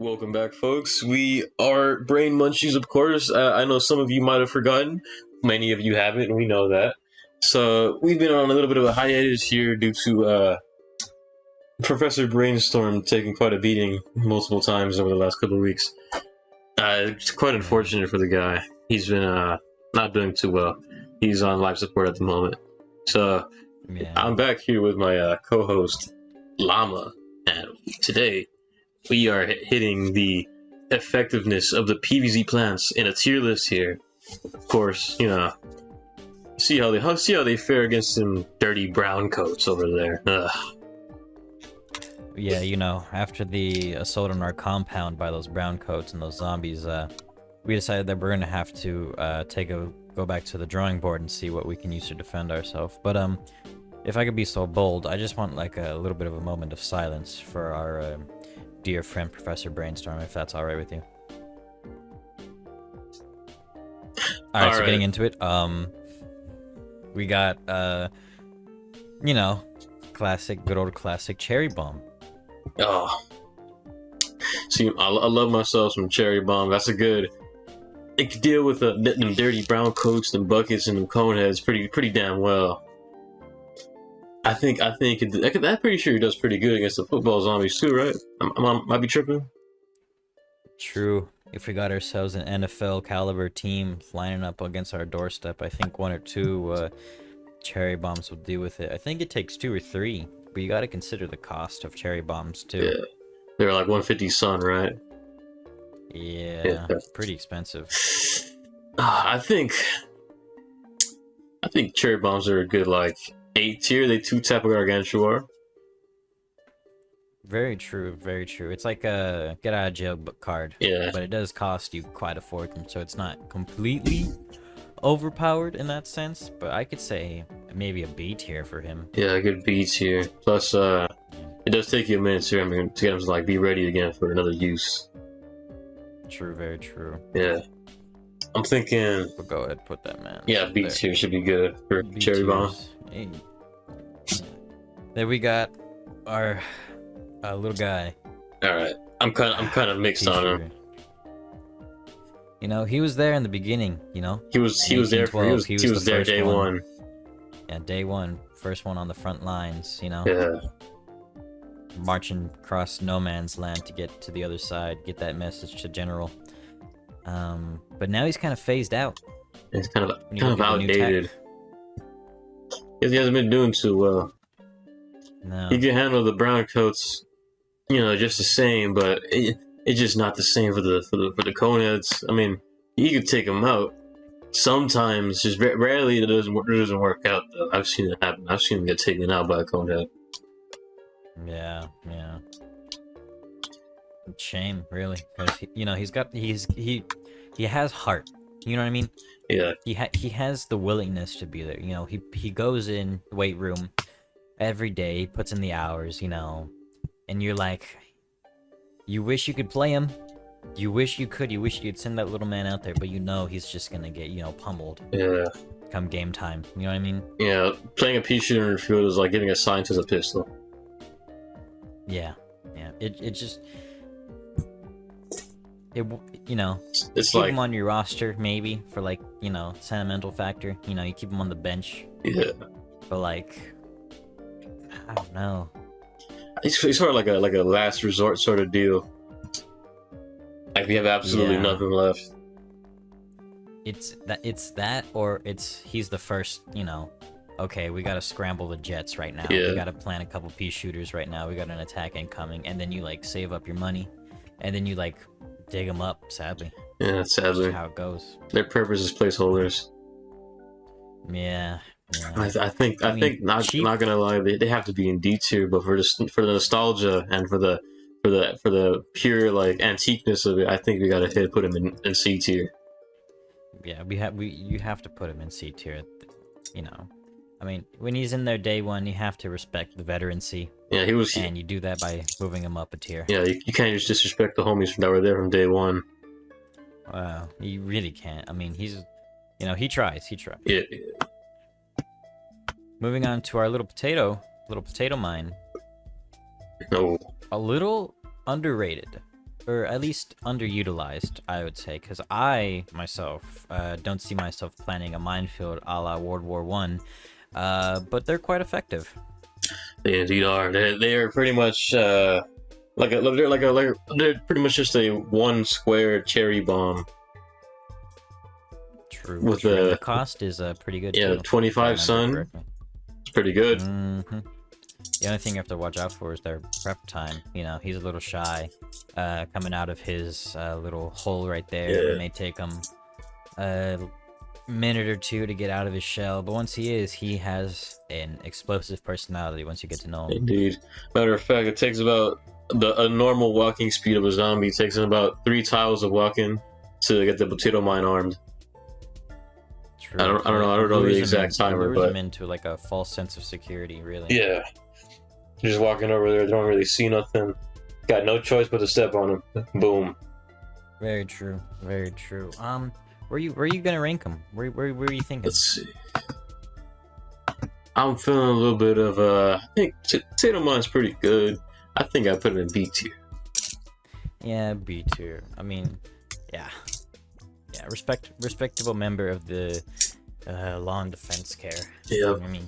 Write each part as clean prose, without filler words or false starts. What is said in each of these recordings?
Welcome back, folks. We are Brain Munchies, of course. I know some of you might have forgotten. Many of you haven't. We know that. So we've been on a little bit of a hiatus here due to Professor Brainstorm taking quite a beating multiple times over the last couple of weeks. It's quite unfortunate for the guy. He's been not doing too well. He's on life support at the moment. So I'm back here with my co-host, Llama, and today we are hitting the effectiveness of the PvZ plants in a tier list here. Of course, see how they fare against some dirty brown coats over there. Ugh. Yeah, after the assault on our compound by those brown coats and those zombies, we decided that we're gonna have to go back to the drawing board and see what we can use to defend ourselves. But if I could be so bold, I just want like a little bit of a moment of silence for our dear friend Professor Brainstorm, if that's all right with you. All right, so getting into it, we got good old classic Cherry Bomb. Oh, see, I love myself some Cherry Bomb. That's a good. It could deal with them dirty brown coats, them buckets, and them cone heads pretty damn well. I'm pretty sure he does pretty good against the football zombies too, right? I might be tripping. True. If we got ourselves an NFL caliber team lining up against our doorstep, I think one or two cherry bombs will deal with it. I think it takes 2 or 3, but you got to consider the cost of cherry bombs too. Yeah, they're like 150 sun, right? Yeah, pretty expensive. I think cherry bombs are a good like 8 tier. They 2-tap a gargantuar. Very true, very true. It's like a get out of jail card. Yeah. But it does cost you quite a fortune, so it's not completely overpowered in that sense. But I could say maybe a B tier for him. Yeah, a good B tier. Plus, it does take you a minute to get him to like be ready again for another use. True, very true. Yeah. I'm thinking. But go ahead, put that, man. Yeah, B tier should be good for B cherry bomb. Hey. Then we got our little guy. All right, I'm kind of mixed on him. He was there in the beginning. He was there day one. Yeah, day one, first one on the front lines. Yeah. Marching across no man's land to get to the other side, get that message to General. But now he's kind of phased out. It's kind of outdated. He hasn't been doing too well. No. He can handle the brown coats, just the same, but it's just not the same for the coneheads. I mean, you could take them out. Sometimes, just rarely, it doesn't work out. Though I've seen it happen. I've seen him get taken out by a conehead. Yeah. Shame, really, because he has heart. You know what I mean? Yeah. He has the willingness to be there. He goes in the weight room every day, puts in the hours, and you're like, you wish you could play him. You wish you could. You wish you could send that little man out there, but he's just gonna get pummeled. Yeah. Come game time. You know what I mean? Yeah. Playing a pea shooter in the field is like giving a scientist a pistol. Yeah. It just. It's keep like him on your roster maybe for like sentimental factor. You keep him on the bench. Yeah. But like, I don't know. It's sort of like a last resort sort of deal. Like we have absolutely nothing left. It's that, or he's the first. Okay, we gotta scramble the jets right now. Yeah. We gotta plant a couple pea shooters right now. We got an attack incoming, and then you like save up your money, and then you like dig them up. Sadly. Yeah, sadly. That's how it goes. Their purpose is placeholders. Yeah. I think not gonna lie, they have to be in D tier, but for the nostalgia and for the pure like antiqueness of it, I think we gotta put him in C tier. Yeah, you have to put him in C tier. I mean, when he's in there day one, you have to respect the veterancy. Yeah, and you do that by moving him up a tier. Yeah, you can't just disrespect the homies that were there from day one. Wow, you really can't. I mean, he tries. Yeah. Moving on to our little potato mine. No. A little underrated. or at least underutilized, I would say, because I myself don't see myself planning a minefield a la World War One, but they're quite effective. They indeed are. They are pretty much they're pretty much just a one square cherry bomb. True. With the cost is pretty good. Yeah, too, 25 sun. It's pretty good. Mm-hmm. The only thing you have to watch out for is their prep time. You know, he's a little shy, coming out of his little hole right there. Yeah. It may take him a minute or two to get out of his shell, but once he has an explosive personality once you get to know him. Indeed. Matter of fact, it takes about a normal walking speed of a zombie. It takes him about 3 tiles of walking to get the potato mine armed. True. I don't know the exact timer, but him into like a false sense of security, really. Yeah. Just walking over there, don't really see nothing. Got no choice but to step on him. Boom. Very true. Very true. Where you gonna rank him? Where are you thinking? Let's see. I'm feeling a little bit of I think Potato Mine's pretty good. I think I put him in B tier. Yeah, B tier. I mean, yeah, respectable member of the law and defense care. Yeah. I mean,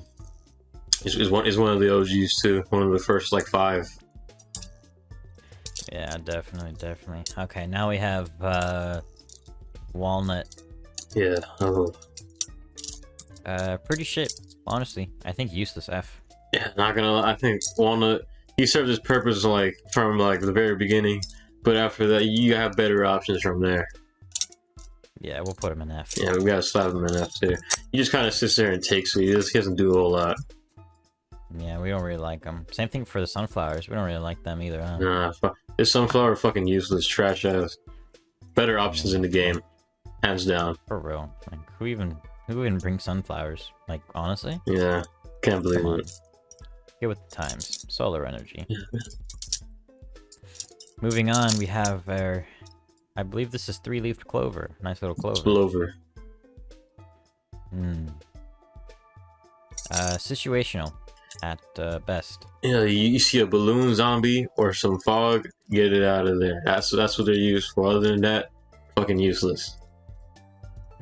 Is one of the OGs too. One of the first like 5. Yeah, definitely. Okay, now we have Walnut. Yeah. Oh. Pretty shit, honestly. I think useless F. Yeah, not gonna lie. I think Walnut, he served his purpose like from like the very beginning, but after that you have better options from there. Yeah, we'll put him in F. Yeah, we gotta slap him in F too. He just kind of sits there and takes it. He doesn't do a whole lot. Yeah, we don't really like him. Same thing for the sunflowers. We don't really like them either, huh? Nah, this sunflower fucking useless, trash ass. Better options in the game, hands down. For real. Like, who even brings sunflowers? Like, honestly? Yeah, can't believe it. Get with the times. Solar energy. Moving on, we have our... I believe this is 3-leafed clover. Nice little clover. Clover. Situational. At best. Yeah, you see a balloon zombie or some fog, get it out of there. That's what they're used for. Other than that, fucking useless.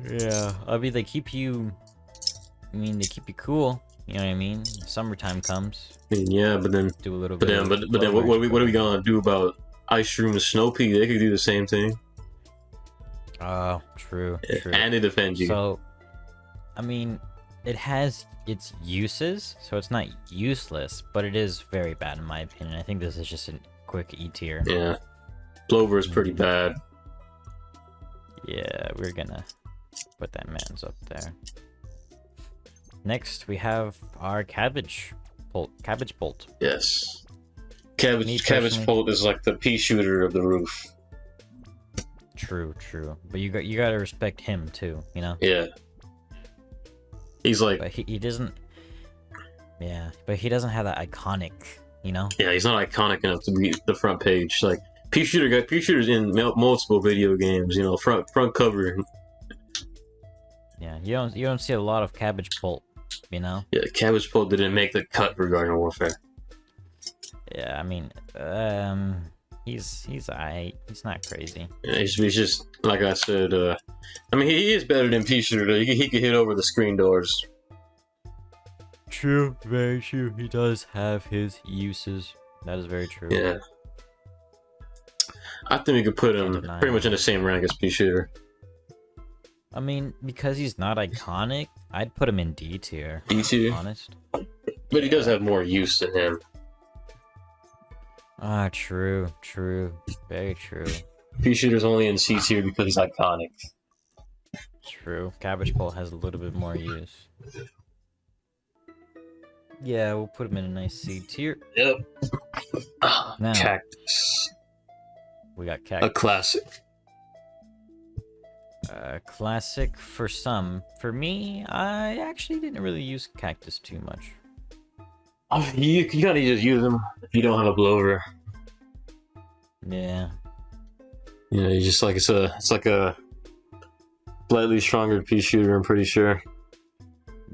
Yeah, I mean they keep you cool. You know what I mean? Summertime comes. Yeah, but then do a little bit. But then what are we gonna do about Ice Shroom and Snow Pea? They could do the same thing. Oh, true. And they defend you. So, I mean, it has its uses, so it's not useless, but it is very bad in my opinion. I think this is just a quick E tier. Yeah. Clover is pretty bad. Yeah, we're gonna put that man's up there. Next, we have our cabbage bolt. Yes. Cabbage bolt is like the pea shooter of the roof. True. But you gotta respect him too, you know? Yeah. He's like... But he doesn't... Yeah, but he doesn't have that iconic, you know? Yeah, he's not iconic enough to be the front page. Like, pea shooter's in multiple video games, you know, front cover. Yeah, you don't see a lot of Cabbage Bolt, you know? Yeah, Cabbage Bolt didn't make the cut for Garden Warfare. Yeah, I mean, he's alright. He's not crazy. Yeah, he's just like I said. I mean, he is better than Pea Shooter. He could hit over the screen doors. True, very true. He does have his uses. That is very true. Yeah, I think we could put him pretty much in the same rank as Pea Shooter. I mean, because he's not iconic, I'd put him in D tier. D tier, honest. But he does have more use than him. Ah, true, very true. Pea Shooter's only in C tier because he's iconic. True. Cabbage Bolt has a little bit more use. Yeah, we'll put him in a nice C tier. Yep. Now, Cactus. We got Cactus. A classic. Classic for some. For me, I actually didn't really use Cactus too much. You gotta just use them if you don't have a blower. Yeah. You know, you just like it's like a slightly stronger Pea Shooter, I'm pretty sure.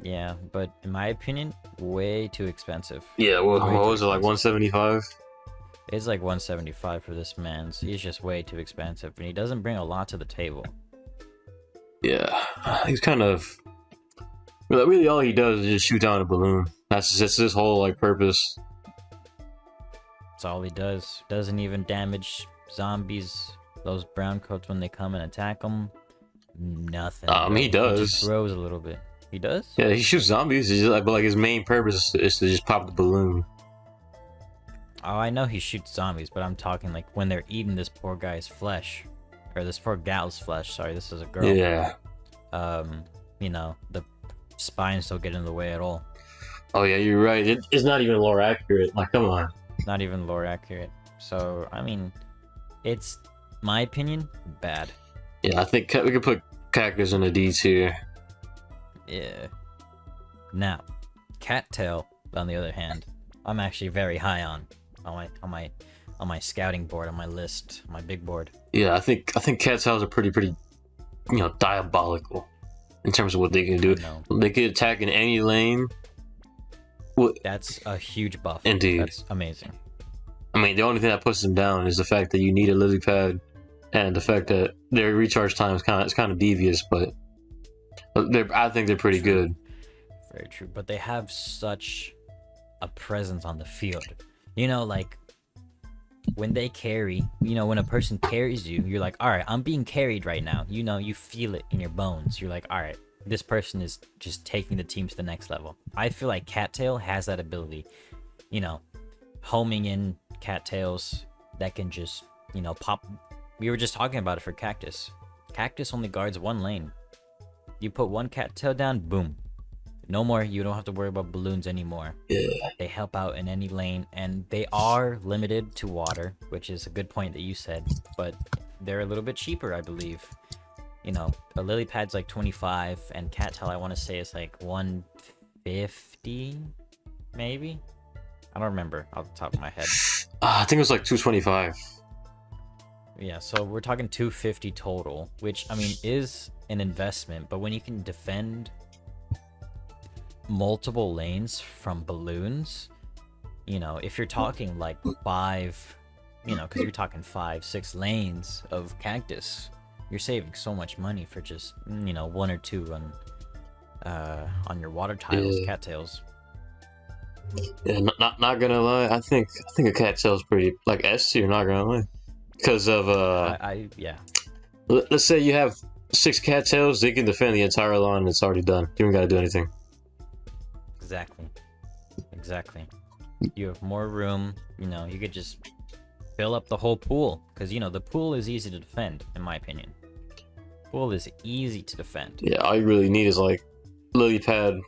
Yeah, but in my opinion, way too expensive. Yeah, what was it, like 175? It's like 175 for this man. So he's just way too expensive, and he doesn't bring a lot to the table. Yeah, he's kind of really all he does is just shoot down a balloon. That's just his whole like purpose. That's all he does. Doesn't even damage zombies. Those brown coats when they come and attack them. Nothing. He does. He just grows a little bit. He does? Yeah, he shoots zombies. He's just, but like his main purpose is to just pop the balloon. Oh, I know he shoots zombies, but I'm talking like when they're eating this poor guy's flesh. Or this poor gal's flesh. Sorry, this is a girl. Yeah. You know, the spines don't get in the way at all. Oh yeah, you're right. It's not even lore accurate. Like, come on. Not even lore accurate. So, I mean, it's, my opinion, bad. Yeah, I think we could put Cactus in a D tier. Yeah. Now, Cattail, on the other hand, I'm actually very high on my scouting board, on my list, my big board. Yeah, I think Cattails are pretty, diabolical in terms of what they can do. They can attack in any lane. That's a huge buff. Indeed. That's amazing. I mean, the only thing that puts them down is the fact that you need a lily pad, and the fact that their recharge time is kind of devious, but I think they're pretty good. Very true, but they have such a presence on the field. You know, like when they carry, when a person carries you, you're like, all right, I'm being carried right now. You feel it in your bones. You're like, all right, this person is just taking the team to the next level. I feel like Cattail has that ability, homing in cattails that can just, pop. We were just talking about it for Cactus. Cactus only guards one lane. You put one cattail down, boom. No more, you don't have to worry about balloons anymore. Yeah. They help out in any lane, and they are limited to water, which is a good point that you said, but they're a little bit cheaper, I believe. A lily pad's like 25, and cattail I want to say is like 150, maybe? I don't remember off the top of my head. I think it was like 225. Yeah, so we're talking 250 total, which, I mean, is an investment, but when you can defend multiple lanes from balloons, if you're talking like 5, because you're talking 5-6 lanes of Cactus, you're saving so much money for just, 1 or 2 on your water tiles, cattails. Yeah, not gonna lie, I think a cattail's pretty like S tier, not gonna lie. Because of yeah. Let's say you have 6 cattails, they can defend the entire line and it's already done. You don't gotta do anything. Exactly. You have more room, you could just fill up the whole pool. Because, the pool is easy to defend, in my opinion. Pool is easy to defend. Yeah, all you really need is like lily pad,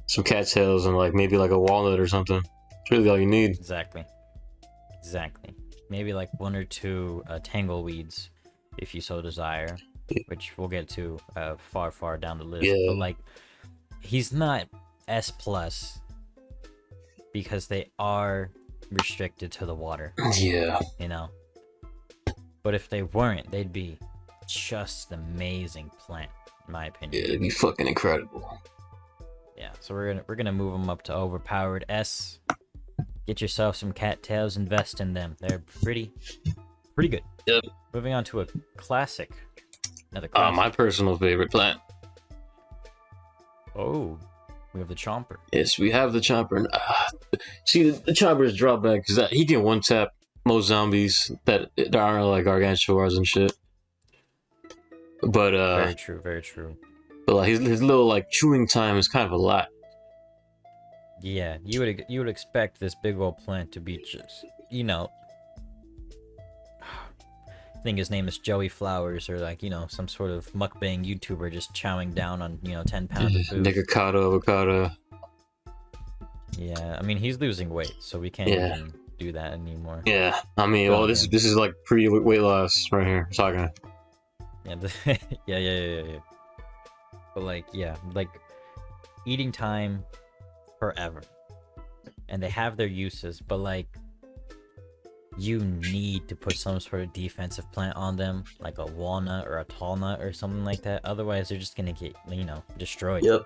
some cattails, and like maybe like a walnut or something. That's really all you need. Exactly. Maybe like 1 or 2 tangleweeds, if you so desire, which we'll get to far down the list. Yeah. But like, he's not S+ because they are restricted to the water. Yeah. But if they weren't, they'd be just an amazing plant, in my opinion. Yeah, it'd be fucking incredible. Yeah, so we're gonna move them up to overpowered S. Get yourself some cattails, invest in them. They're pretty good. Yep. Moving on to a classic. Another classic. My personal favorite plant. Oh, we have the Chomper. Yes, we have the Chomper. See, the Chomper's drawback is that he can one-tap most zombies that aren't like gargantuars and shit. But very true. But like his little like chewing time is kind of a lot. Yeah, you would expect this big old plant to be just, I think his name is Joey Flowers, or like, some sort of mukbang YouTuber just chowing down on, 10 pounds of food. Avocado. Yeah, I mean, he's losing weight, so we can't even do that anymore. Yeah, I mean, well, this is like pre-weight loss right here. I'm talking. Yeah, yeah. But like, eating time forever, and they have their uses, but like, you need to put some sort of defensive plant on them, like a walnut or a tall nut or something like that. Otherwise, they're just gonna get, destroyed. Yep.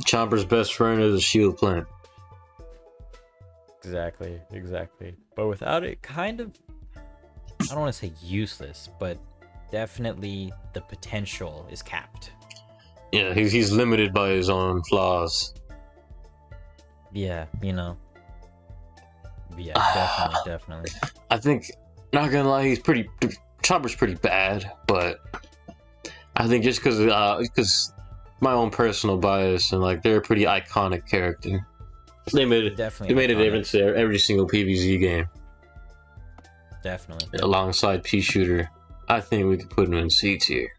Chomper's best friend is a shield plant. Exactly. But without it, kind of, I don't want to say useless, but definitely the potential is capped. Yeah, he's limited by his own flaws. Yeah, you know. Yeah, definitely. I think, not gonna lie, Chopper's pretty bad, but I think just because my own personal bias and like they're a pretty iconic character. They made a difference there every single PvZ game. Definitely. Alongside Pea Shooter, I think we could put him in C tier.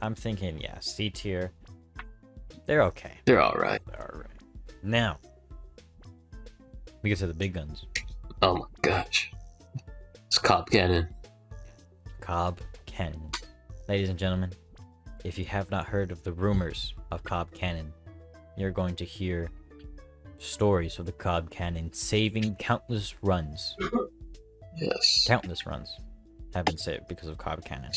I'm thinking, yeah, C tier. They're okay. They're alright. Now, we get to the big guns. Oh my gosh. It's Cobb Cannon. Cobb Cannon. Ladies and gentlemen, if you have not heard of the rumors of Cobb Cannon, you're going to hear stories of the Cobb Cannon saving countless runs. Yes. Countless runs have been saved because of Cobb Cannon.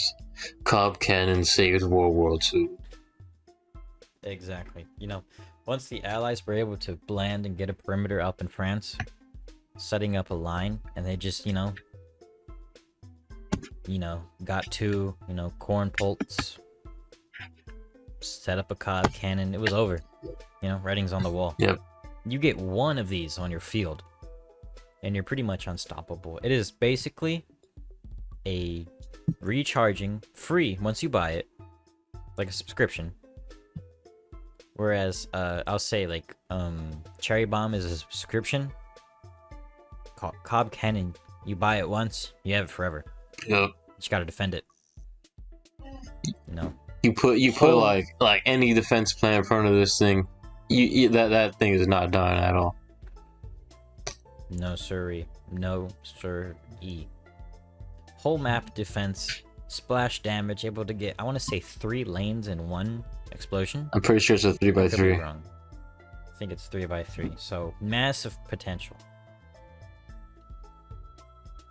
Cobb Cannon saved World War II. Exactly. You know, once the Allies were able to land and get a perimeter up in France, setting up a line, and they just, got two, corn pults, set up a Cobb Cannon, it was over. Writing's on the wall. Yep. You get one of these on your field, and you're pretty much unstoppable. It is basically a recharging, free once you buy it, like a subscription. Whereas, I'll say like, Cherry Bomb is a subscription. Cobb Cannon, you buy it once, you have it forever. Yep. You gotta defend it. You put like any defense plan in front of this thing, that thing is not dying at all. No siree. No siree. Whole map defense, splash damage, able to get, I want to say 3 lanes in one explosion. I'm pretty sure it's a 3x3. I think it's 3x3. So massive potential.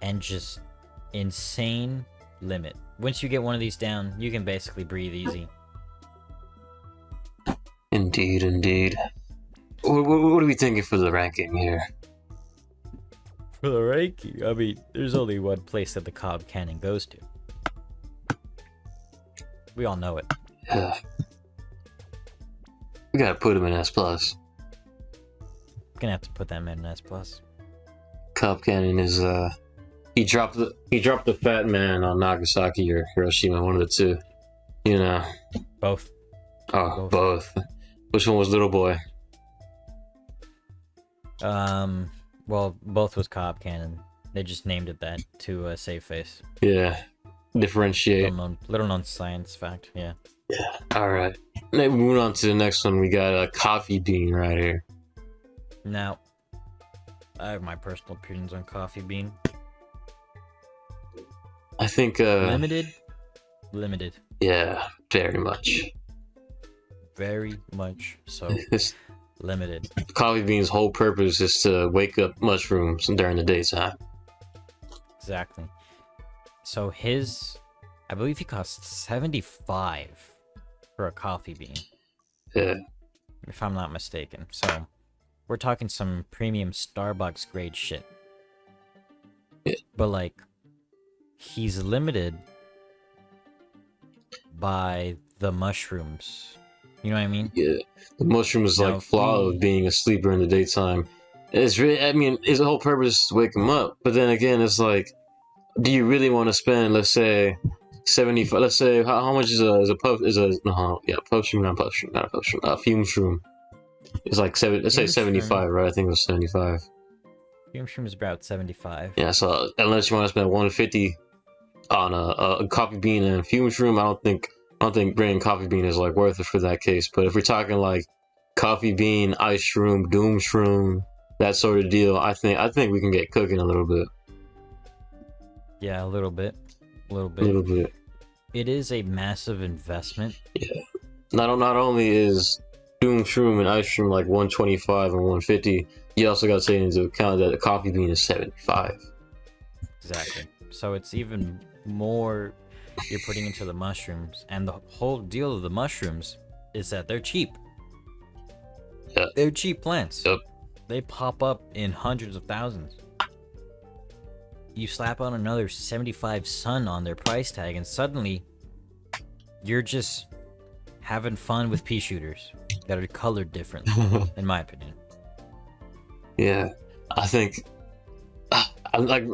And just insane limit. Once you get one of these down, you can basically breathe easy. Indeed. What are we thinking for the ranking here? For the ranking, I mean, there's only one place that the Cobb Cannon goes to. We all know it. Yeah. We gotta put him in S+. Gonna have to put them in S+. Cobb Cannon is he dropped the fat man on Nagasaki or Hiroshima, one of the two. Both. Oh, both. Which one was Little Boy? Well, both was Cobb Cannon. They just named it that to save face. Yeah. Differentiate. Little known science fact, yeah. Yeah. Alright. Moving on to the next one, we got a Coffee Bean right here. Now, I have my personal opinions on Coffee Bean. I think Limited. Yeah, very much. Very much so. Limited. Coffee Bean's whole purpose is to wake up mushrooms during the daytime. Exactly. So I believe he costs 75 for a Coffee Bean. Yeah. If I'm not mistaken. So, we're talking some premium Starbucks grade shit. Yeah. But like, he's limited by the mushrooms. You know what I mean? Yeah. The mushroom is like flaw of being a sleeper in the daytime. It's really, I mean, his whole purpose is to wake him up. But then again, it's like, do you really want to spend, let's say, 75? Let's say how much is a fume shroom? It's like let's say 75, right? I think it was 75. Fume shroom is about 75. Yeah, so unless you want to spend 150 on a Coffee Bean and fume shroom, I don't think bringing Coffee Bean is like worth it for that case. But if we're talking like Coffee Bean, Ice Shroom, Doom Shroom, that sort of deal, I think we can get cooking a little bit. Yeah, a little bit. It is a massive investment. Yeah. Not only is Doom Shroom and Ice Shroom like 125 and 150, you also got to take into account that the Coffee Bean is 75. Exactly. So it's even more you're putting into the mushrooms, and the whole deal of the mushrooms is that they're cheap. Yeah. They're cheap plants. Yep. they pop up in hundreds of thousands. You slap on another 75 Sun on their price tag, and suddenly you're just having fun with pea shooters that are colored differently, in my opinion. Yeah, I think I'm like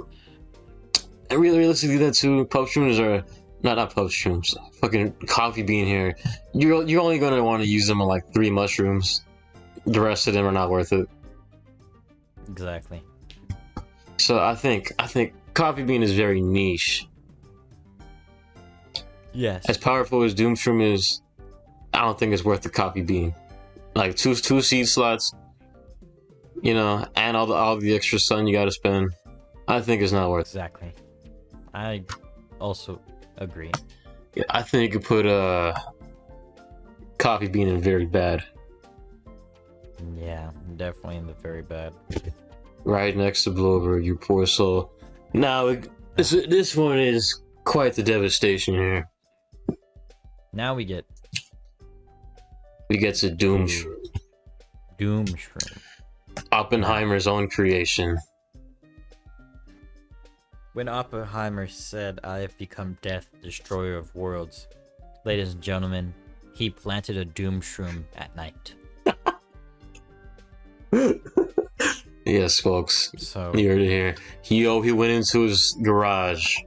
really realistically that too. Puff shrooms are not puff shrooms. Fucking coffee bean here. You're only gonna want to use them on like 3 mushrooms. The rest of them are not worth it. Exactly. So I think coffee bean is very niche. Yes. As powerful as Doomshroom is, I don't think it's worth the coffee bean. Like two seed slots, you know, and all the extra sun you gotta spend. I think it's not worth it. Exactly. I also agree. Yeah, I think you could put coffee bean in very bad. Yeah, definitely in the very bad. Right next to Blover, you poor soul. Now, this one is quite the devastation here. Now we get to Doomshroom. Doomshroom. Oppenheimer's own creation. When Oppenheimer said, "I have become death, destroyer of worlds," ladies and gentlemen, he planted a Doomshroom at night. Yes, folks. So You heard it here. He went into his garage.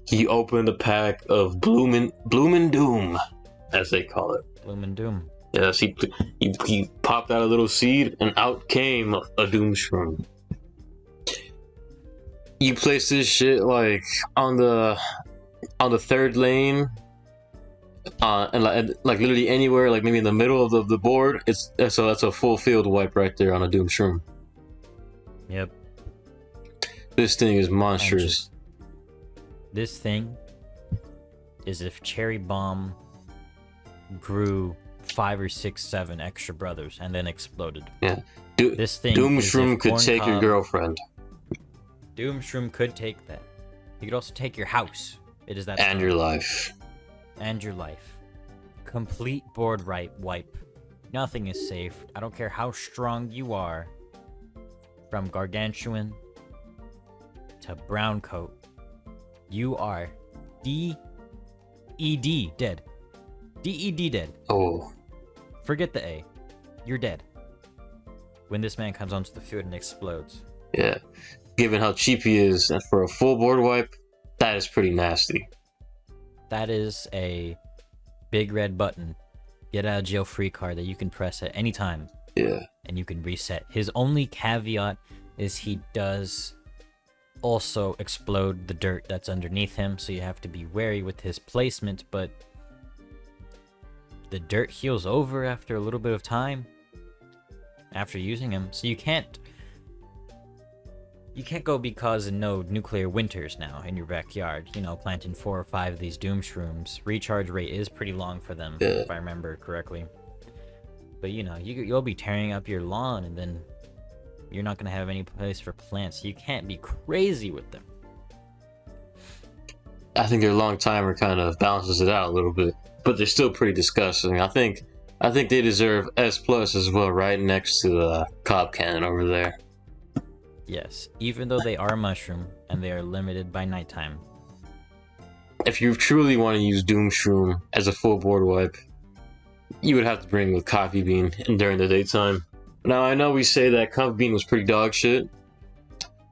He opened a pack of Bloomin' Doom, as they call it. Bloom and Doom. Yes, he popped out a little seed, and out came a Doomshroom. You place this shit like on the 3rd lane, and like literally anywhere, like maybe in the middle of the board. That's a full field wipe right there on a Doomshroom. Yep. This thing is monstrous. This thing is if Cherry Bomb grew 5 or 6, 7 extra brothers and then exploded. Yeah. This thing Doomshroom could take your girlfriend. Doomshroom could take that. He could also take your house. It is that. And your life. And your life. Complete board wipe. Nothing is safe. I don't care how strong you are. From Gargantuan to Brown Coat, you are D-E-D dead. D-E-D dead. Oh. Forget the A. You're dead. When this man comes onto the field and explodes. Yeah. Given how cheap he is, and for a full board wipe, that is pretty nasty. That is a big red button. Get out of jail free card that you can press at any time. Yeah. And you can reset. His only caveat is he does also explode the dirt that's underneath him, so you have to be wary with his placement, but the dirt heals over after a little bit of time after using him, so you can't go be causing no nuclear winters now in your backyard, you know, planting 4 or 5 of these Doomshrooms. Recharge rate is pretty long for them, if I remember correctly. But you know, you'll be tearing up your lawn, and then you're not going to have any place for plants. You can't be crazy with them. I think their long timer kind of balances it out a little bit, but they're still pretty disgusting. I think they deserve S+ as well, right next to the Cob Cannon over there. Yes, even though they are mushroom and they are limited by nighttime. If you truly want to use Doomshroom as a full board wipe, you would have to bring with Coffee Bean during the daytime. Now, I know we say that Coffee Bean was pretty dog shit,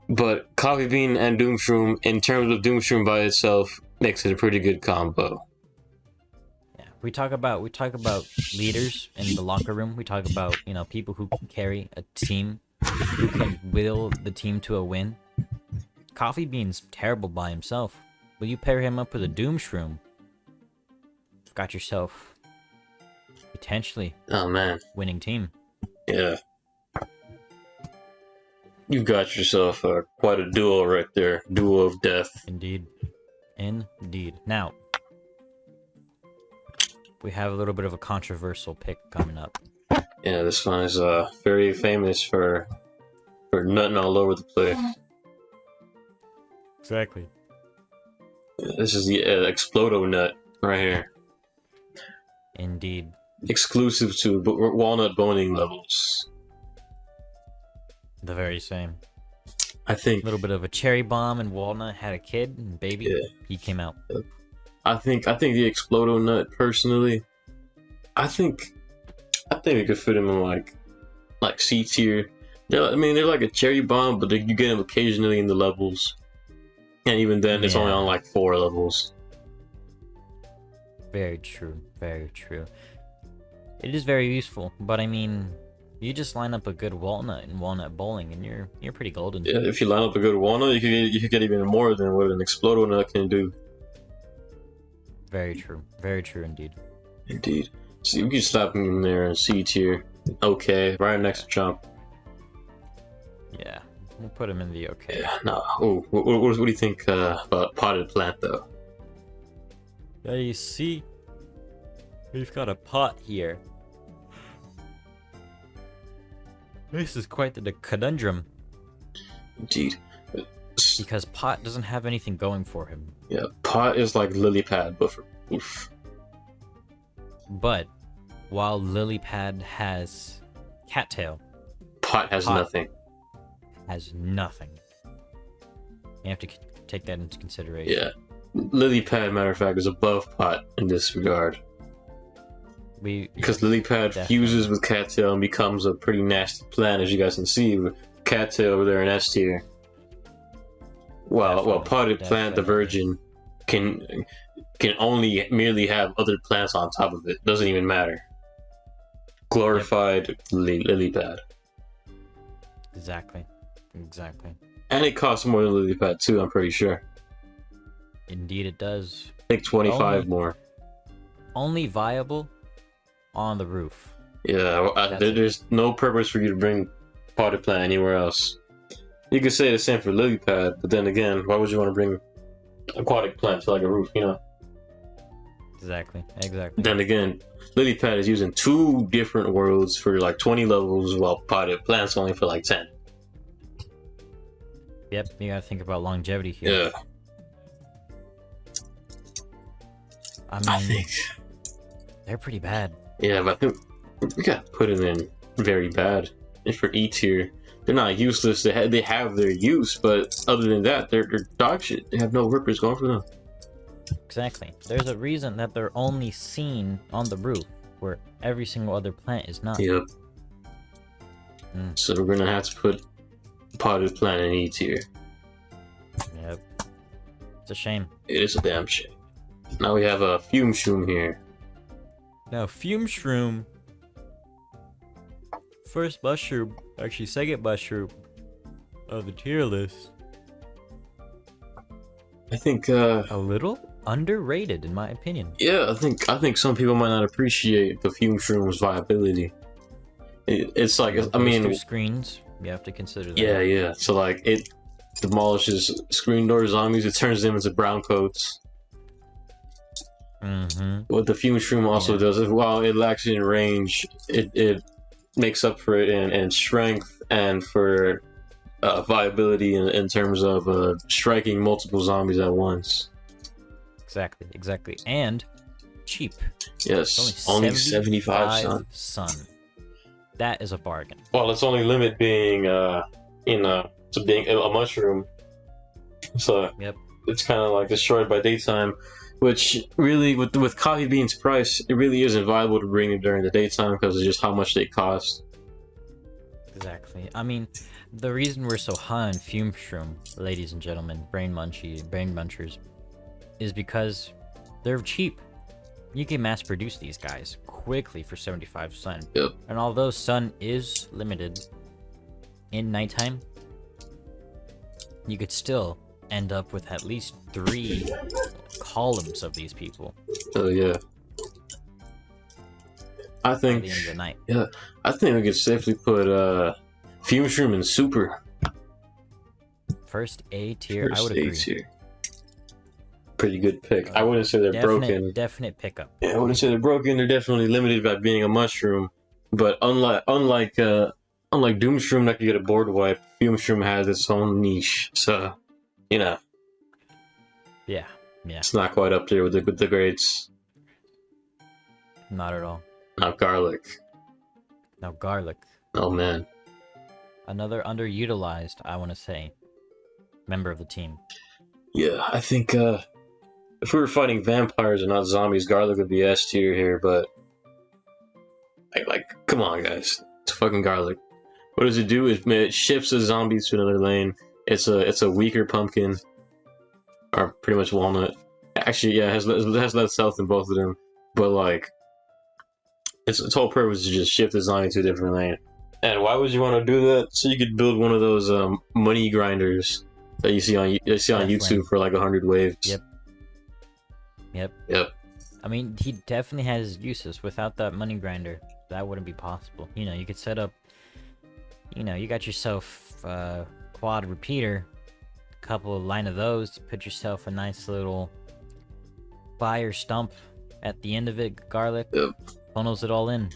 but Coffee Bean and Doomshroom, in terms of Doomshroom by itself, makes it a pretty good combo. Yeah, we talk about leaders in the locker room. We talk about, you know, people who can carry a team, who can will the team to a win. Coffee Bean's terrible by himself, but you pair him up with a Doomshroom, you've got yourself potentially winning team. Yeah. You've got yourself quite a duel right there. Duel of death. Indeed. Now, we have a little bit of a controversial pick coming up. Yeah, this one is very famous for nutting all over the place. Exactly. This is the Explodo Nut right here. Indeed. Exclusive to walnut boning levels. The very same. I think A little bit of a cherry bomb and walnut, had a kid and baby. Yeah. He came out. I think the Explodo Nut personally. I think we could fit him in like C tier. They're like a cherry bomb, but you get them occasionally in the levels, and even then, it's only on like 4 levels. Very true. Very true. It is very useful, but I mean, you just line up a good walnut in walnut bowling, and you're pretty golden. Yeah, if you line up a good walnut, you could get even more than what an Explodo Nut can do. Very true. Very true indeed. Indeed. See, we can slap him in there in C tier. Okay, right next to Chomp. Yeah, we'll put him in the okay. Yeah, no. Oh, what do you think about Potted Plant, though? Yeah, you see, we've got a pot here. This is quite the conundrum. Indeed. Because Pot doesn't have anything going for him. Yeah, Pot is like Lily Pad, but for oof. But while Lily Pad has Cattail, Pot has nothing. Has nothing. You have to take that into consideration. Yeah. Lily Pad, matter of fact, is above Pot in this regard. Because Lily Pad fuses with Cattail and becomes a pretty nasty plant, as you guys can see, with Cattail over there in S tier. Well, Potted Plant, the Virgin, can only merely have other plants on top of it. Doesn't even matter. Glorified Lily Pad. Exactly. And it costs more than Lily Pad too, I'm pretty sure. Indeed it does. I think 25 more. Only viable on the roof. Yeah, there's no purpose for you to bring Potted Plant anywhere else. You could say the same for Lily Pad, but then again, why would you want to bring aquatic plant to like a roof, you know? Exactly. Then again, Lily Pad is using 2 different worlds for like 20 levels, while Potted Plant's only for like 10. Yep, you gotta think about longevity here. Yeah. I think they're pretty bad. Yeah, but I think we gotta put them in very bad. And for E tier, they're not useless. They have their use, but other than that, they're dog shit. They have no workers going for them. Exactly. There's a reason that they're only seen on the roof, where every single other plant is not. Yep. So we're gonna have to put Potted Plant in E tier. Yep. It's a shame. It is a damn shame. Now we have a Fume Shroom here. Now Fume Shroom, first mushroom, actually second mushroom of the tier list. I think a little underrated in my opinion. Yeah, I think some people might not appreciate the Fume Shroom's viability. It's like, I mean, through screens, you have to consider that. Yeah. So like, it demolishes screen door zombies. It turns them into brown coats. What the Fume Shroom also does is, while it lacks in range, it makes up for it in strength and for viability in terms of striking multiple zombies at once. Exactly. And cheap. Yes, only 75 sun. That is a bargain. Well, its only limit being to being a mushroom. So it's kind of like destroyed by daytime, which really, with coffee beans' price, it really isn't viable to bring them during the daytime because of just how much they cost. Exactly. I mean, the reason we're so high on Fume Shroom, ladies and gentlemen, brain munchers, is because they're cheap. You can mass produce these guys quickly for 75 sun. Yep. And although sun is limited in nighttime, you could still end up with at least 3 columns of these people. Oh yeah. I think. By the end of the night. Yeah, I think we could safely put Fume Shroom in Super. First A tier, I would agree. A tier. Pretty good pick. I wouldn't say they're broken. Definite pickup. Yeah, I wouldn't say they're broken. They're definitely limited by being a mushroom. But unlike Doom Shroom that can get a board wipe, Fume Shroom has its own niche. So, you know. Yeah. It's not quite up there with the grades. Not at all. Now garlic. Now garlic. Oh man. Another underutilized, I want to say, member of the team. Yeah, I think if we were fighting vampires and not zombies, Garlic would be S tier here, but like, come on, guys, it's fucking Garlic. What does it do? It shifts the zombies to another lane. It's a weaker pumpkin, or pretty much walnut. Actually, yeah, it has less health in both of them, but like, its whole purpose is to just shift the zombie to a different lane. And why would you want to do that? So you could build one of those money grinders that you see on YouTube for like 100 waves. Yep. I mean, he definitely has uses. Without that money grinder, that wouldn't be possible. You know, you could set up. You know, you got yourself quad repeater, a couple of line of those. Put yourself a nice little fire stump at the end of it. Garlic funnels it all in.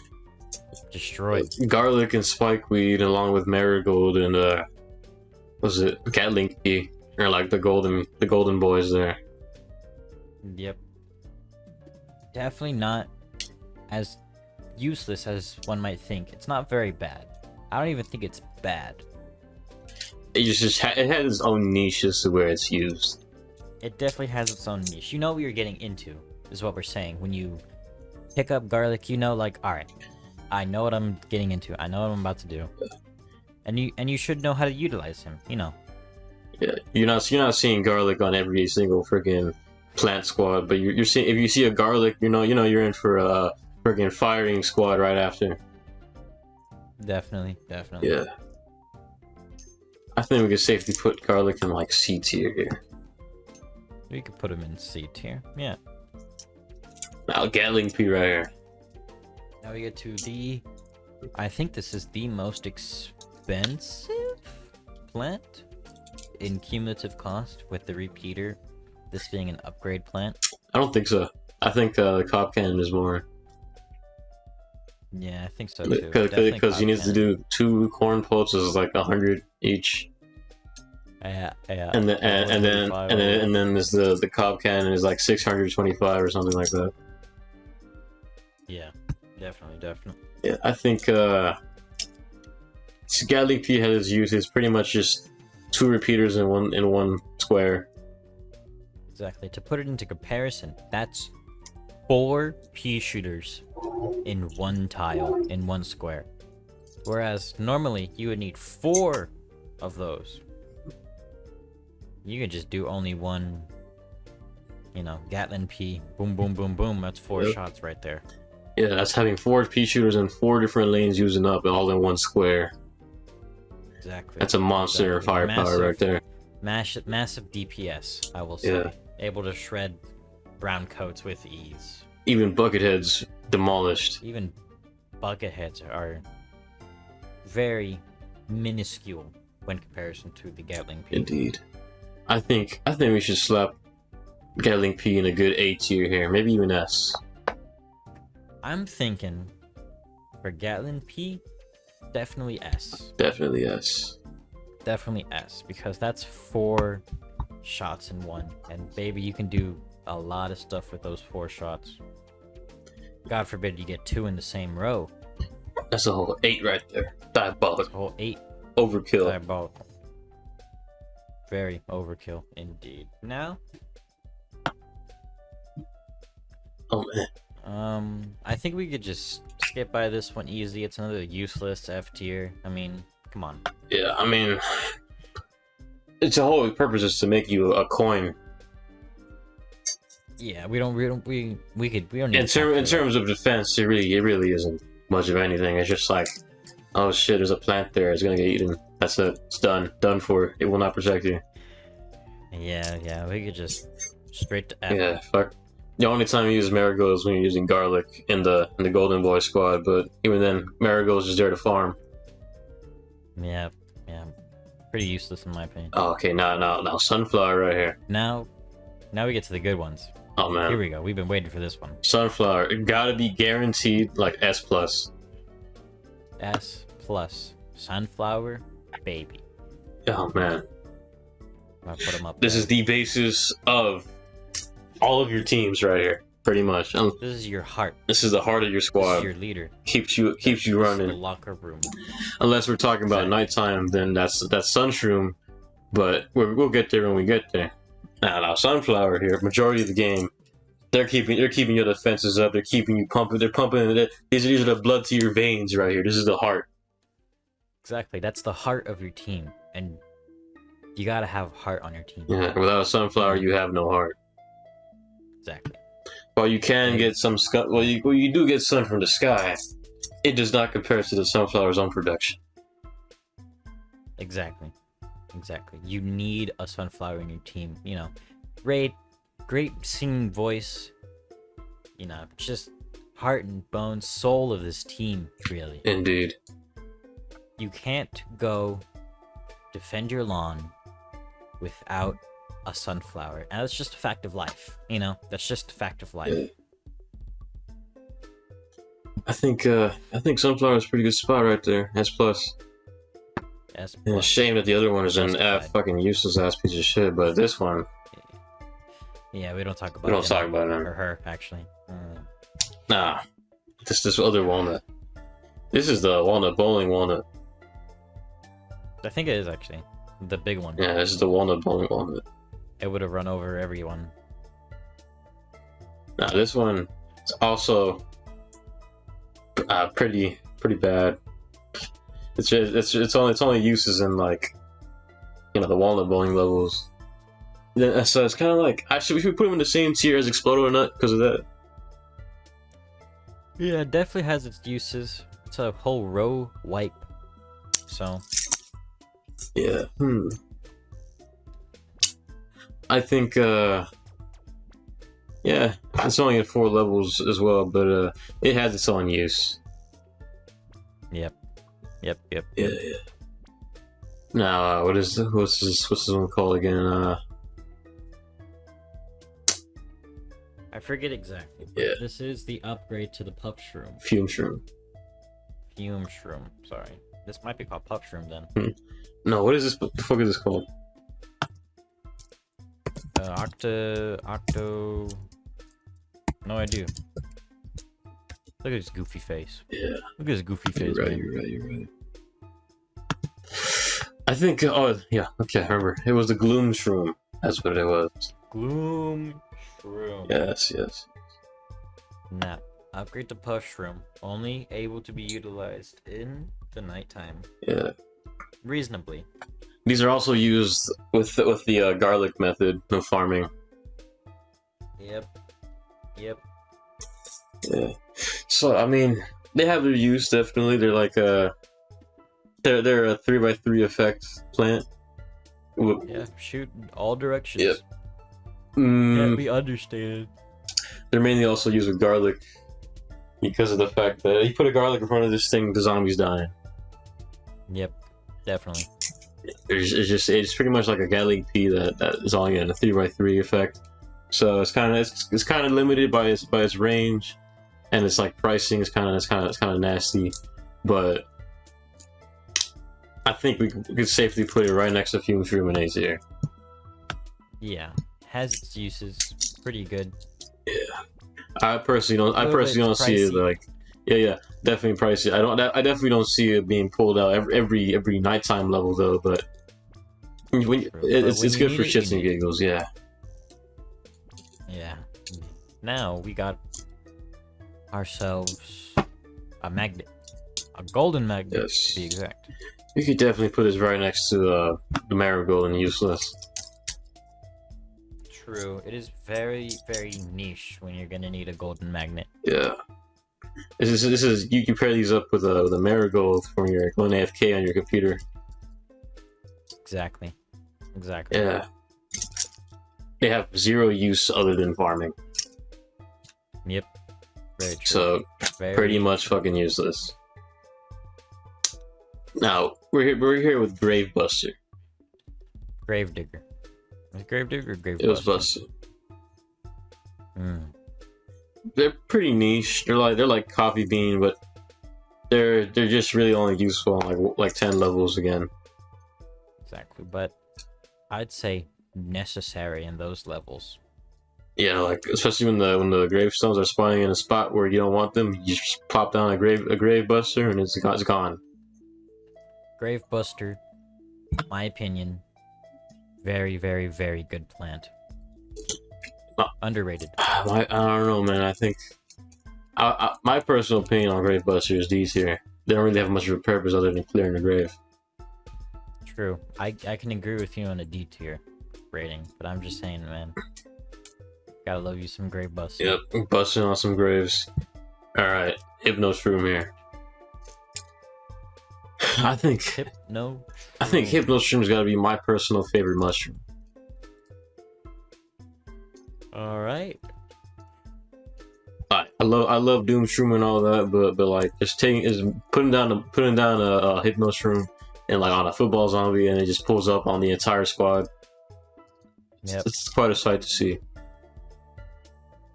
Destroyed. Garlic and spikeweed, along with marigold and was it Gatling key, or like the golden boys there. Yep. Definitely not as useless as one might think. It's not very bad. I don't even think it's bad. It has its own niche as to where it's used. It definitely has its own niche. You know what you're getting into, is what we're saying. When you pick up Garlic, you know, like, alright, I know what I'm getting into. I know what I'm about to do. And you should know how to utilize him, you know. Yeah, you're not seeing Garlic on every single freaking plant squad, but you're seeing, if you see a Garlic, you know you're in for a freaking firing squad right after. Definitely. Yeah. I think we could safely put Garlic in like C tier here. We could put him in C tier. Yeah. Now Gatling P right here. Now we get to I think this is the most expensive plant in cumulative cost with the repeater. This being an upgrade plant. I don't think so. I think the Cop Cannon is more. Yeah, I think so too. Because you need to do 2 corn pulses, like 100 each. Yeah. And then there's the Cob Cannon is like 625 or something like that. Yeah, definitely. Yeah, I think Gatling P has its use. It's pretty much just 2 repeaters in one square. Exactly. To put it into comparison, that's 4 pea shooters in one tile, in one square. Whereas normally you would need 4 of those. You could just do only one, Gatling P. Boom, boom, boom, boom. That's 4 shots right there. Yeah, that's having 4 pea shooters in 4 different lanes using up all in one square. Exactly. That's a monster of firepower right there. Massive DPS, I will say. Yeah. Able to shred brown coats with ease. Even Buckethead's demolished. Even Bucketheads are very minuscule when comparison to the Gatling P. Indeed. I think we should slap Gatling P in a good A tier here, maybe even S. I'm thinking for Gatling P, definitely S. Definitely S. Definitely S, because that's 4 shots in one, and baby, you can do a lot of stuff with those 4 shots. God forbid you get 2 in the same row. That's a whole 8 right there. Diabolical. That's a whole 8. Overkill. Diabolical. Very overkill indeed. Now, oh man. I think we could just skip by this one easy. It's another useless F tier. I mean, come on. Yeah, I mean, its whole purpose is to make you a coin. Yeah, we don't need in terms of defense, it really isn't much of anything. It's just like, oh shit, there's a plant there. It's gonna get eaten. That's it. It's done. Done for. It will not protect you. Yeah. We could just straight to F. Yeah, fuck. The only time you use Marigold is when you're using Garlic in the Golden Boy squad, but even then, Marigold's just there to farm. Yeah. Pretty useless in my opinion. Oh, okay, now Sunflower right here. Now we get to the good ones. Oh man. Here we go. We've been waiting for this one. Sunflower, it gotta be guaranteed like S+. S+. Sunflower, baby. Oh man. I'll put them up This there. is the basis of all of your teams right here. Pretty much. This is your heart. This is the heart of your This squad. is your leader. Keeps you running. This is the locker room. Unless we're talking about nighttime, then that's Sunshroom. But we'll get there when we get there. Now Sunflower here, majority of the game, they're keeping your defenses up. They're keeping you pumping. They're pumping. These are the blood to your veins right here. This is the heart. Exactly. That's the heart of your team, and you gotta have heart on your team. Yeah. Without a Sunflower, you have no heart. Exactly. While you can get some you do get sun from the sky, it does not compare to the Sunflower's own production. Exactly. You need a Sunflower in your team. You know, great singing voice. You know, just heart and bones, soul of this team, really. Indeed. You can't go defend your lawn without a Sunflower, and that's just a fact of life. You know, that's just a fact of life. Yeah. I think Sunflower is a pretty good spot right there. S plus. S+. Yeah, shame that the other one is an fucking useless ass piece of shit, but this one. Yeah, we don't talk about. We don't talk about him or her actually. Nah, this other walnut. This is the bowling walnut. I think it is actually the big one. Yeah, this is the bowling walnut. It would have run over everyone. Nah, this one is also pretty bad. It's only uses in like, you know, the walnut bowling levels. So it's kind of like we should put them in the same tier as Explodo Nut because of that. Yeah, it definitely has its uses. It's a whole row wipe. So. Yeah. I think. Yeah, it's only at 4 levels as well, but it has its own use. Yep. Yeah. Now, what's this one called again? I forget exactly. Yeah. This is the upgrade to the Puff Shroom. Fume Shroom. Sorry. This might be called Puff Shroom then. No, what is this? What the fuck is this called? Octo. No idea. Look at his goofy face. Yeah. Look at his goofy face. You're right. I think. Oh yeah. Okay, I remember. It was the Gloom Shroom. That's what it was. Gloom Shroom. Yes. Now, upgrade to Puff Shroom. Only able to be utilized in the nighttime. Yeah. Reasonably. These are also used with the garlic method of farming. Yep. Yeah. So I mean, they have their use definitely. They're like they're a 3x3 effect plant. Yeah, shoot in all directions. Yep. Can't be understated. They're mainly also used with garlic because of the fact that you put a garlic in front of this thing, the zombies dying. Yep, definitely. It's pretty much like a Gatling P that is only in a 3x3 effect. So it's kind of limited by its range, and it's like pricing is kind of nasty, but I think we could safely put it right next to Fume Shroom and A tier. Yeah, has its uses, pretty good. Yeah, I personally don't see it like. Yeah, definitely pricey. I definitely don't see it being pulled out every nighttime level though. But it's good for shits and giggles. Yeah. Yeah. Now we got ourselves a magnet, a golden magnet to be exact. You could definitely put this right next to the marigold and useless. True. It is very, very niche when you're gonna need a golden magnet. Yeah. This is you can pair these up with a marigold when you're going AFK on your computer. Exactly. Yeah. They have zero use other than farming. Yep. Very true. So pretty much fucking useless. Now we're here with Gravebuster. Gravedigger. Was it Gravedigger or Gravebuster? It was Buster. They're pretty niche. They're like coffee bean, but they're just really only useful on like 10 levels again. Exactly, but I'd say necessary in those levels. Yeah, like especially when the gravestones are spawning in a spot where you don't want them, you just plop down a grave buster and it's gone. Grave Buster, my opinion, very, very, very good plant. Underrated. I don't know, man. I think my personal opinion on grave buster is D tier. They don't really have much of a purpose other than clearing the grave. True. I can agree with you on a D tier rating, but I'm just saying, man. Gotta love you some Grave Buster. Yep, busting on some graves. Alright, Hypnoshroom here. I think Hypnoshroom's gotta be my personal favorite mushroom. Alright. I love Doomshroom and all that, but like just putting down a Hypnoshroom and like on a football zombie and it just pulls up on the entire squad. Yep. It's quite a sight to see.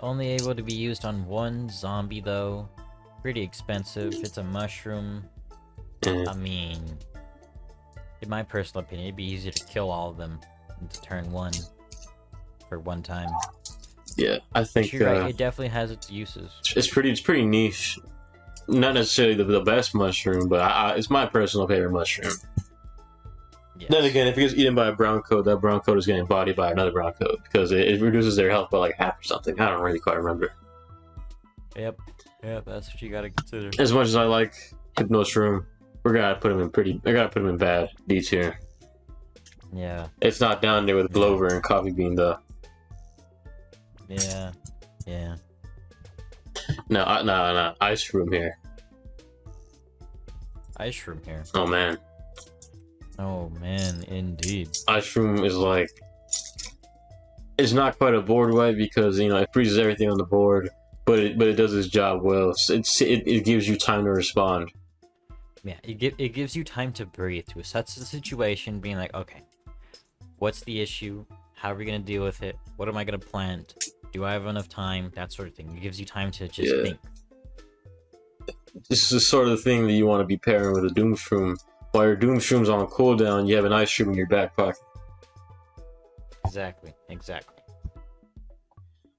Only able to be used on one zombie though. Pretty expensive. It's a mushroom. I mean, in my personal opinion, it'd be easier to kill all of them into turn one for one time. Yeah, I think you're right. It definitely has its uses. It's pretty niche. Not necessarily the best mushroom, but it's my personal favorite mushroom. Yes. Then again, if it gets eaten by a brown coat, that brown coat is getting embodied by another brown coat because it reduces their health by like half or something. I don't really quite remember. Yep, that's what you gotta consider. As much as I like Hypnoshroom, I gotta put him in bad D tier. Yeah. It's not down there with Blover and Coffee Bean though. Yeah. No, Ice Room here. Ice Room here. Oh man, indeed. Ice Room is like, it's not quite a board wipe because it freezes everything on the board, but it does its job well. It gives you time to respond. Yeah, it gives you time to breathe, to assess the situation, being like, okay, what's the issue? How are we gonna deal with it? What am I gonna plant? Do I have enough time? That sort of thing. It gives you time to just think. This is the sort of thing that you want to be pairing with a Doomshroom. While your Doomshroom's on cooldown, you have an Ice Shroom in your back pocket. Exactly.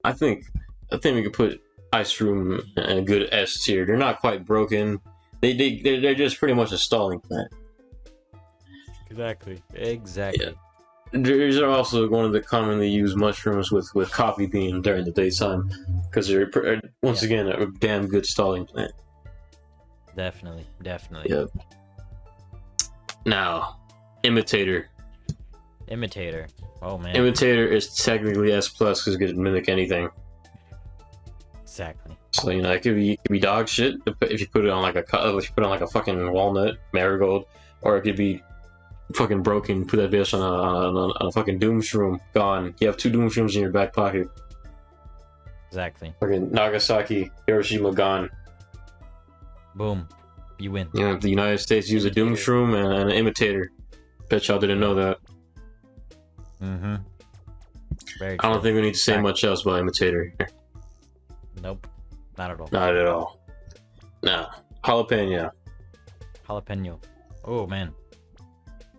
I think we could put Ice Room in a good S tier. They're not quite broken. They're just pretty much a stalling plant. Exactly. Yeah. These are also one of the commonly used mushrooms with Coffee Bean during the daytime because they're once again a damn good stalling plant. Definitely. Yep. Now, Imitator. Oh man. Imitator is technically S plus because it can mimic anything. Exactly. So it could be dog shit if you put it on like a fucking walnut, marigold, or it could be fucking broken. Put that bitch on a fucking Doomshroom. Gone. You have 2 Doomshrooms in your back pocket. Exactly. Fucking Nagasaki, Hiroshima, gone. Boom. You win. The United States used a Doomshroom and an Imitator. Bet y'all didn't know that. Mm-hmm. I don't think we need to say much else about Imitator. Nope. Not at all. Not at all. Now, Jalapeno. Oh man.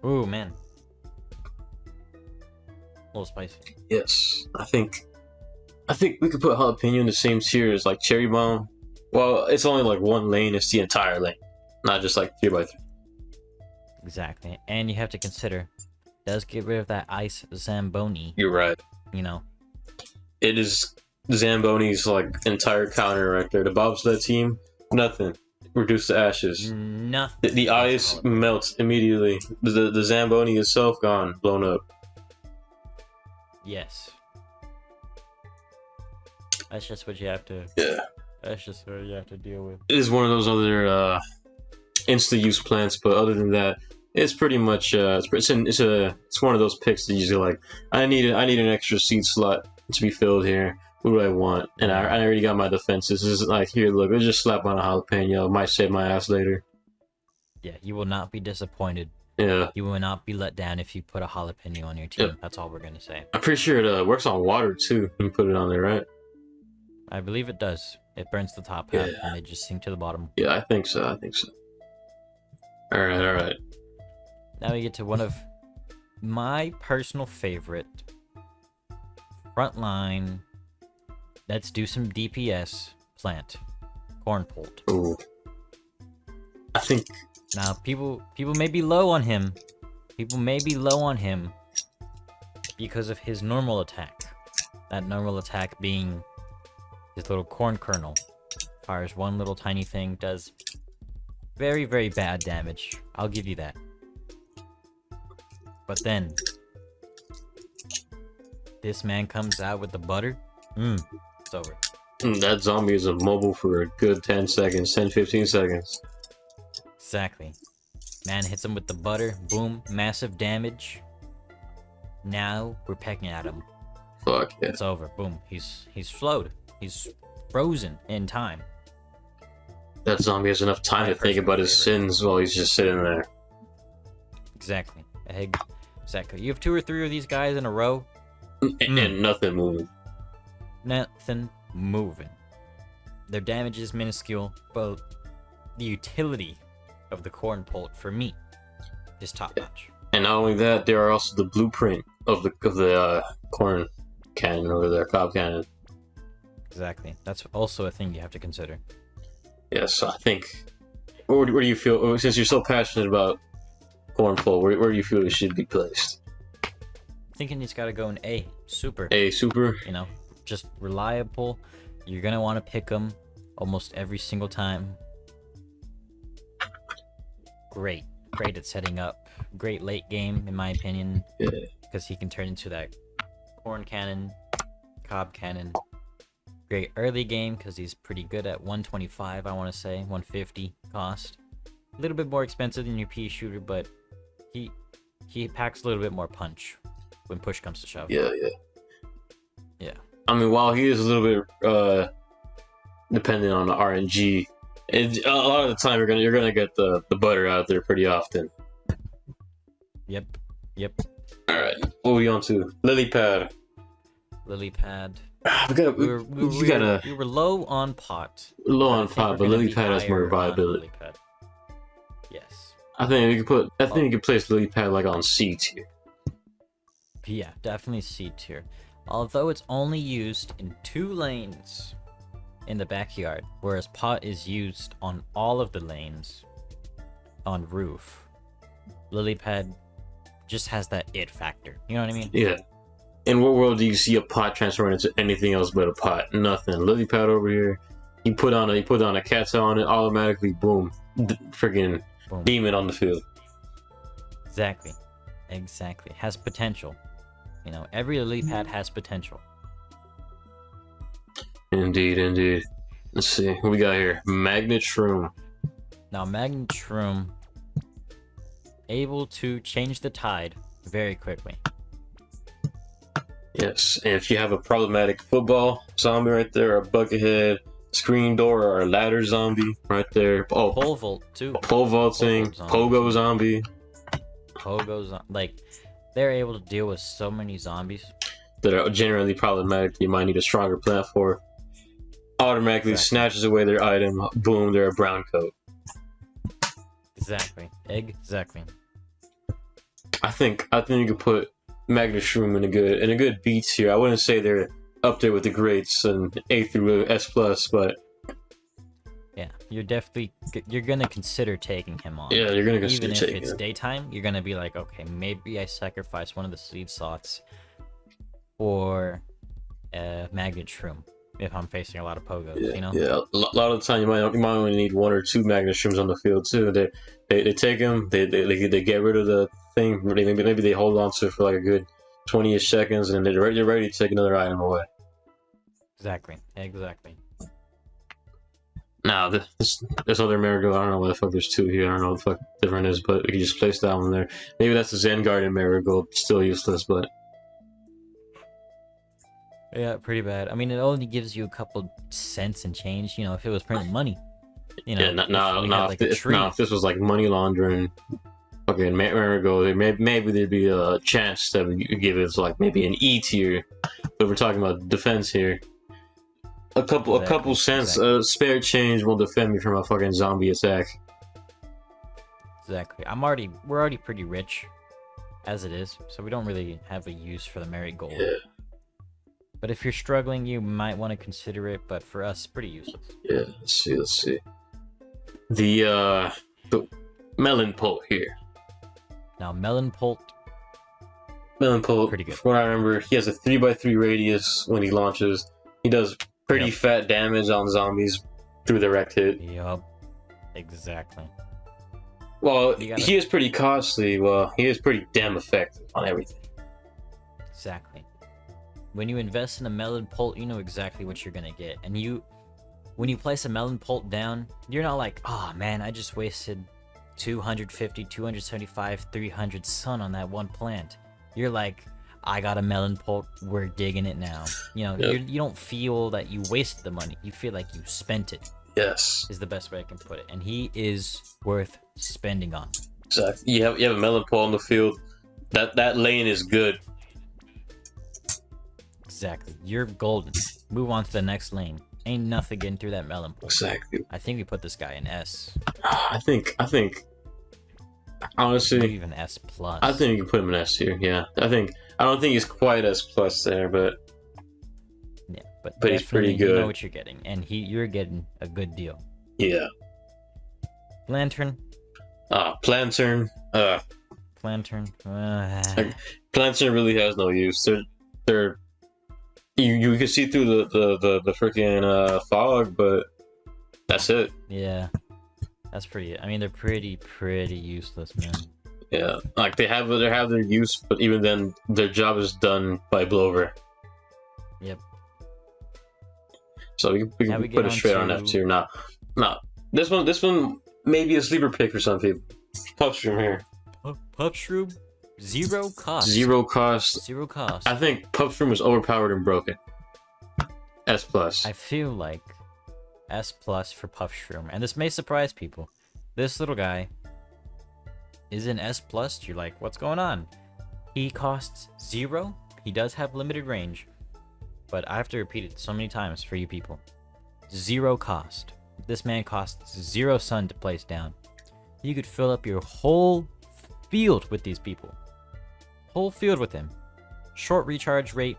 A little spicy. Yes, I think we could put jalapeno in the same tier as like cherry bomb. Well, it's only like one lane; it's the entire lane, not just like 3x3. Exactly, and you have to consider, it does get rid of that ice Zamboni. You're right. It is Zamboni's like entire counter right there. The bobsled team, nothing. Reduced to ashes. Nothing. The ice melts immediately. The Zamboni itself gone, blown up. Yes. That's just what you have to. Yeah. That's just what you have to deal with. It is one of those other insta-use plants, but other than that, it's pretty much it's one of those picks that you're like, I need an extra seed slot to be filled here. What do I want? And I already got my defenses. This is like, here, look, let's just slap on a jalapeno. Might save my ass later. Yeah, you will not be disappointed. Yeah. You will not be let down if you put a jalapeno on your team. Yep. That's all we're gonna say. I'm pretty sure it works on water too. When you put it on there, right? I believe it does. It burns the top half and they just sink to the bottom. Yeah, I think so. All right. Now we get to one of my personal favorite frontline Let's do some DPS. Plant. Corn pult. Ooh. I think... Now, people may be low on him. People may be low on him because of his normal attack. That normal attack being his little corn kernel. Fires one little tiny thing, does very, very bad damage. I'll give you that. But then, this man comes out with the butter. It's over. That zombie is immobile for a good 10 seconds, 10, 15 seconds. Exactly. Man hits him with the butter. Boom. Massive damage. Now we're pecking at him. Fuck yeah. It's over. Boom. He's flowed. He's frozen in time. That zombie has enough time to think about his sins while he's just sitting there. Exactly. Exactly. You have 2 or 3 of these guys in a row. And nothing moving. Nothing moving. Their damage is minuscule, but the utility of the corn pult for me is top notch. And not only that, they are also the blueprint of the corn cannon over there, cob cannon. Exactly. That's also a thing you have to consider. Yes, I think. Where do you feel, since you're so passionate about corn pult, where do you feel it should be placed? Thinking it's got to go in A, super. A, super? You know, just reliable. You're going to want to pick them almost every single time. Great at setting up. Great late game, in my opinion. Yeah. Because he can turn into that corn cannon, cob cannon. Great early game because he's pretty good at 125, I want to say. 150 cost. A little bit more expensive than your pea shooter, but he packs a little bit more punch when push comes to shove. Yeah. Yeah. I mean, while he is a little bit dependent on the RNG, a lot of the time you're gonna get the butter out there pretty often. Yep. All right, what are we on to? Lily pad. We were low on pot. But lily pad has more viability. Yes. I think you could place lily pad like on C tier. Yeah, definitely C tier. Although it's only used in 2 lanes in the backyard, whereas pot is used on all of the lanes on roof. Lily pad just has that it factor. You know what I mean? Yeah. In what world do you see a pot transform into anything else but a pot? Nothing. Lily pad over here. You put on a cat's eye on it, automatically boom, freaking demon on the field. Exactly. Has potential. You know, every lily pad has potential. Indeed. Let's see what we got here. Magnet Shroom. Now, Magnet Shroom able to change the tide very quickly. Yes, and if you have a problematic football zombie right there, or a buckethead, screen door, or a ladder zombie right there. Oh, pole vault too. Pole vaulting, pogo zombie. Like, they're able to deal with so many zombies that are generally problematic. You might need a stronger plant for. Automatically snatches away their item. Boom, they're a brown coat. Exactly. I think you could put Magnet Shroom in a good B tier. I wouldn't say they're up there with the greats and A through S plus, but yeah, you're gonna consider taking him on. Yeah, you're gonna consider even taking if it's him. daytime. You're gonna be like, okay, maybe I sacrifice one of the seed slots for Magnet Shroom if I'm facing a lot of pogos. Yeah, you know. Yeah, a lot of the time you might only need 1 or 2 Magnet Shrooms on the field too. They take them, they get rid of the thing. Maybe they hold on to it for like a good 20-ish seconds, and then they're ready to take another item away. Exactly. Now this other marigold, I don't know what the fuck. There's 2 here. I don't know what the fuck different is, but we can just place that one there. Maybe that's the Zen Garden marigold, still useless, but yeah, pretty bad. I mean, it only gives you a couple cents and change. You know, if it was printing money. You know, if this was like money laundering, fucking marigold, maybe there'd be a chance that we could give it like maybe an E tier. But we're talking about defense here. A couple cents, spare change will defend me from a fucking zombie attack. Exactly. We're already pretty rich, as it is, so we don't really have a use for the marigold. Yeah. But if you're struggling, you might want to consider it. But for us, pretty useless. Yeah, let's see. The melon pult here. Now, Melon Pult, pretty good. From what I remember, he has a 3x3 radius when he launches. He does pretty fat damage on zombies through the direct hit. Yup. Exactly. Well, he is pretty costly. Well, he is pretty damn effective on everything. Exactly. When you invest in a Melon Pult, you know exactly what you're gonna get. And when you place a Melon Pult down, you're not like, oh man, I just wasted 250, 275, 300 sun on that one plant. You're like, I got a Melon Pult, we're digging it now. You know, you don't feel that you wasted the money. You feel like you spent it. Yes. Is the best way I can put it. And he is worth spending on. Exactly. You have a Melon Pult on the field. That lane is good. Exactly. You're golden. Move on to the next lane. Ain't nothing getting through that Melon Pult. Exactly. I think we put this guy in S. I think honestly, maybe even S plus. I think you can put him in S tier. Yeah. I don't think he's quite S plus there, but yeah, but he's pretty good. You know what you're getting, and you're getting a good deal. Yeah. Lantern. Plantern. Plantern. Plantern really has no use. They're you can see through the freaking fog, but that's it. Yeah. That's pretty. I mean, they're pretty useless, man. Yeah, like they have their use, but even then, their job is done by blowover. Yep. So we can put it straight on F tier. Now, this one may be a sleeper pick for some people. Puffshroom here. Puffshroom, zero cost. Zero cost. Zero cost. I think Puffshroom is overpowered and broken. S plus. I feel like S plus for Puffshroom, and this may surprise people. This little guy is an S plus. You're like, what's going on? He costs 0. He does have limited range, but I have to repeat it so many times for you people. 0 cost. This man costs 0 sun to place down. You could fill up your whole field with these people. Whole field with him. Short recharge rate.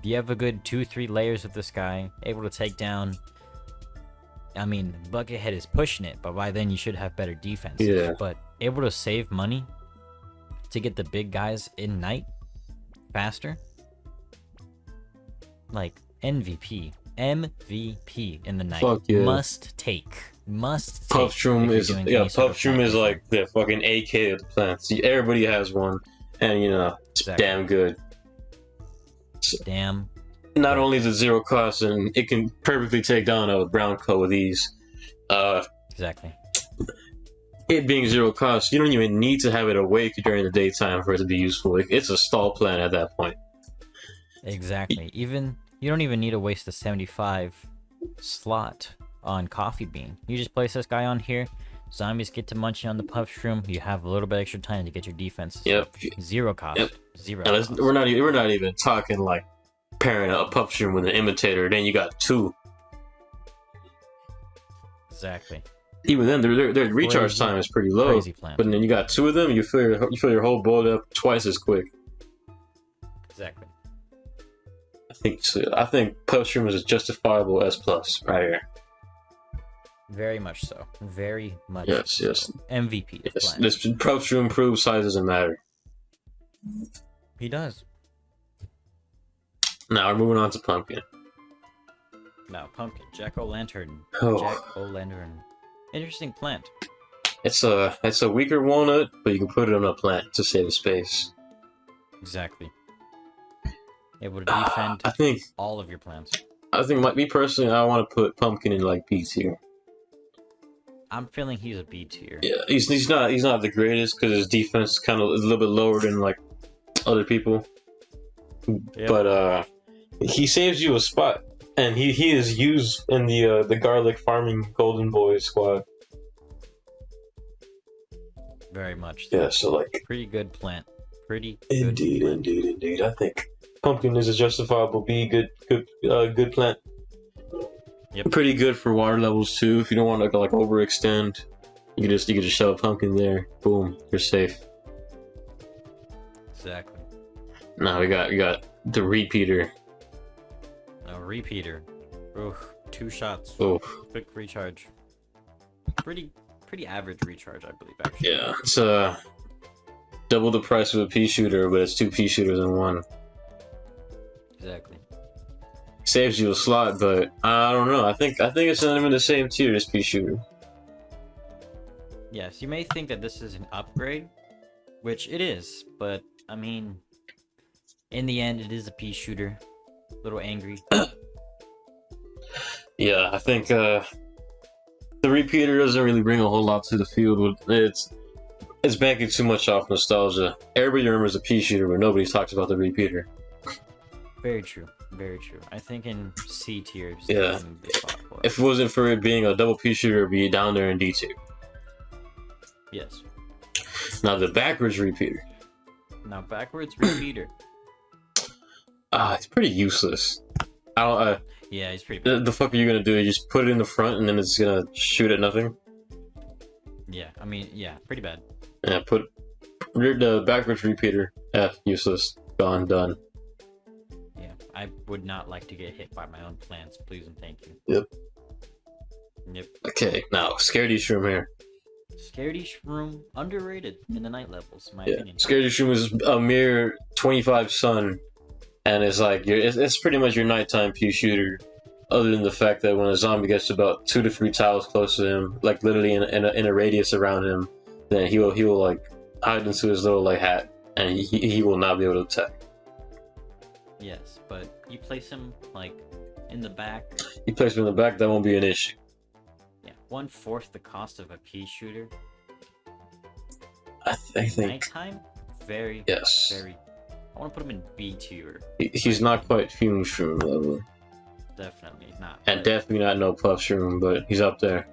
You have a good 2-3 layers of this guy, able to take down. I mean, Buckethead is pushing it, but by then you should have better defense. Yeah. But able to save money to get the big guys in night faster. Like MVP in the night. Fuck yeah. Must take. Puffshroom is like the fucking AK of the plants. Everybody has one, and it's exactly. Damn good. Damn. Not only is it 0 cost, and it can perfectly take down a brown coat with ease. Exactly. It being 0 cost, you don't even need to have it awake during the daytime for it to be useful. It's a stall plant at that point. Exactly. You don't even need to waste the 75 slot on Coffee Bean. You just place this guy on here. Zombies get to munching on the Puffshroom. You have a little bit extra time to get your defense. Yep. 0 cost. Yep. 0 Now, cost. we're not even talking like pairing a Puffshroom with an imitator. Then you got 2. Exactly. Even then, their recharge time is pretty low. Crazy plan. But then you got 2 of them. You fill your whole boat up twice as quick. Exactly. I think Puffshroom is a justifiable S plus right here. Very much so. Very much. Yes. So. MVP. Yes. This Puffshroom proves size doesn't matter. He does. Now we're moving on to Pumpkin. Now, Pumpkin. Jack-o'-lantern. Oh. Jack-o'-lantern. Interesting plant. It's a weaker walnut, but you can put it on a plant to save space. Exactly. Able to defend I think all of your plants. I think, like me personally, I want to put Pumpkin in like B tier. I'm feeling he's a B tier. Yeah, he's not the greatest because his defense is kind of a little bit lower than like other people. Yep. But he saves you a spot, and he is used in the garlic farming Golden Boys squad. Very much. Yeah, so like pretty good plant. Pretty indeed, good plant. indeed. I think Pumpkin is a justifiable B. Good plant. Yep. Pretty good for water levels too. If you don't want to like overextend, you can just shove a Pumpkin there. Boom, you're safe. Exactly. Now we got the repeater, repeater. Ooh, 2 shots. Oh, Quick recharge. Pretty average recharge, I believe, actually. yeah. It's double the price of a pea shooter, but it's 2 pea shooters in one. Exactly. Saves you a slot, but I don't know. I think it's not even the same tier as pea shooter. Yes, you may think that this is an upgrade, which it is, but I mean, in the end, it is a pea shooter. A little angry. Yeah, I think the repeater doesn't really bring a whole lot to the field. It's banking too much off nostalgia. Everybody remembers the pea shooter, but nobody talks about the repeater. Very true. Very true. I think in C tier, is Yeah. definitely the spot for it. If it wasn't for it being a double pea shooter, it'd be down there in D tier. Yes. Now the backwards repeater. Now backwards repeater. It's pretty useless. I don't. Yeah, he's pretty bad. The fuck are you gonna do? You just put it in the front and then it's gonna shoot at nothing? Yeah, I mean, yeah, pretty bad. Yeah, put the backwards repeater. Useless. Gone. Done. Yeah, I would not like to get hit by my own plants, please and thank you. Yep. Yep. Okay, now Scaredy Shroom here. Scaredy Shroom, underrated in the night levels, in my Yeah, opinion. Scaredy Shroom is a mere 25 sun, and it's like it's pretty much your nighttime pea shooter. Other than the fact that when a zombie gets about 2 to 3 tiles close to him, like literally in a radius around him, then he will like hide into his little like hat, and he will not be able to attack. Yes, but you place him like in the back. You place him in the back, that won't be an issue. Yeah, 1/4 the cost of a pea shooter. I think Nighttime, very, yes. very. I want to put him in B tier. He's not quite Fume Shroom level, Definitely not. and but- definitely not no Puff Shroom, but he's up there.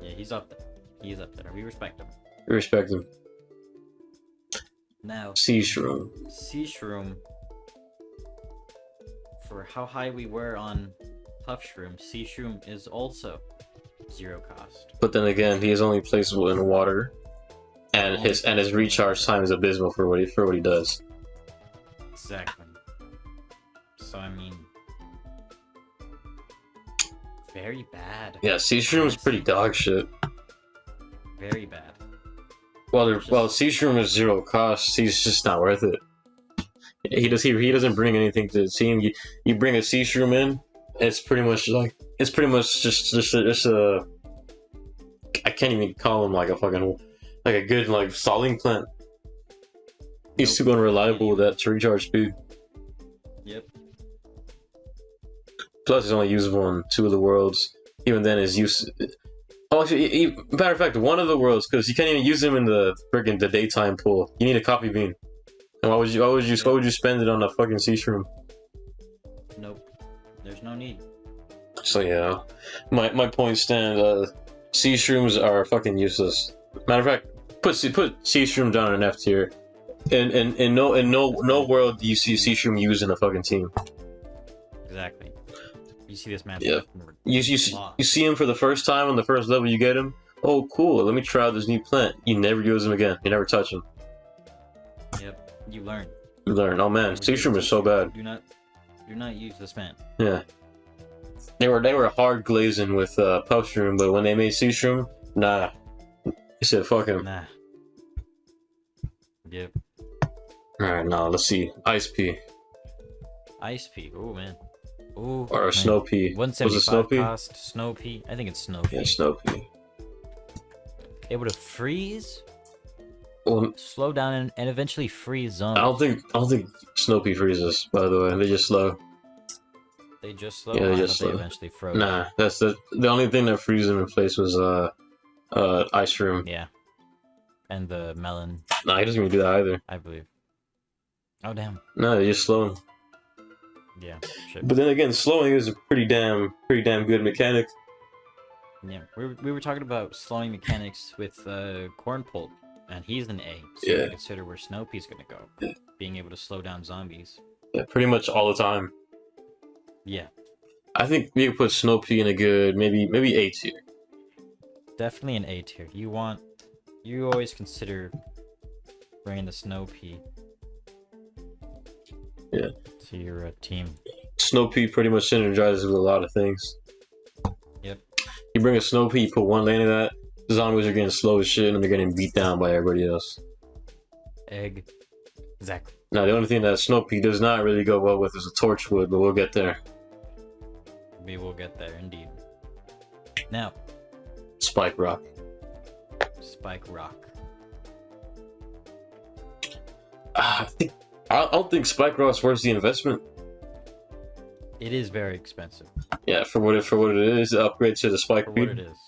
Yeah, he's up there. He is up there. We respect him. We respect him. Now, C Shroom. C Shroom. For how high we were on Puff Shroom, C Shroom is also 0 cost. But then again, he is only placeable in water, and his recharge time is abysmal for what he does. Exactly. So I mean, very bad. Yeah, C Shroom is pretty dog shit. Very bad. While C Shroom is 0 cost, he's just not worth it. He doesn't bring anything to the team. You bring a C Shroom in, it's pretty much just a I can't even call him like a good like stalling plant. He's too unreliable with that to recharge speed. Yep. Plus, he's only usable in 2 of the worlds. Even then, his use. Oh, actually, matter of fact, 1 of the worlds, because you can't even use him in the daytime pool. You need a copy bean. And why would you spend it on a fucking sea shroom? Nope. There's no need. So yeah, my point stand. Sea shrooms are fucking useless. Matter of fact, put sea shroom down in F tier. In no world do you see sea shroom used in a fucking team. Exactly. You see this man. Yeah. You see him for the first time on the first level. You get him. Oh, cool. Let me try out this new plant. You never use him again. You never touch him. Yep. You learn. You learn. Oh man, sea shroom is so bad. Do not use this man. Yeah. They were hard glazing with Puff Shroom, but when they made Sea Shroom, nah. They said fuck him. Nah. Yep. Alright, now let's see. Ice Pea. Ice Pea. Oh man. Oh. Or man. Snow Pea. Was it 175 Snow Pea? cost. Snow Pea. I think it's Snow Pea. Yeah, Snow Pea. Able to freeze, Well, slow down, and eventually freeze I zombies. don't think Snow Pea freezes, by the way. They just slow. They just slow. Yeah, they I just thought slow. They eventually froze. Nah, that's the only thing that freezes them in place was Ice Shroom. Yeah. And the melon, Nah, he doesn't even do that either. I believe. Oh damn. No, they just slow him. Yeah. Shit. But then again, slowing is a pretty damn good mechanic. Yeah. We were talking about slowing mechanics with Corn Pulp, and he's an A. So Yeah. you can consider where Snow Pea's gonna go. Yeah. Being able to slow down zombies. Yeah, pretty much all the time. Yeah. I think we could put Snow Pea in a good maybe A tier. Definitely an A tier. You always consider bringing the Snow Pea. Yeah. To your team. Snow Pea pretty much synergizes with a lot of things. Yep. You bring a Snow Pea, put one lane of that, the zombies are getting slow as shit, and they're getting beat down by everybody else. Exactly. Now, the only thing that Snow Pea does not really go well with is a Torchwood, but we'll get there. We will get there, indeed. Now, Spike Rock. Spike Rock. I don't think Spike Rock's worth the investment. It is very expensive. Yeah, for what it is, the upgrade to the Spike For Weed. what it is.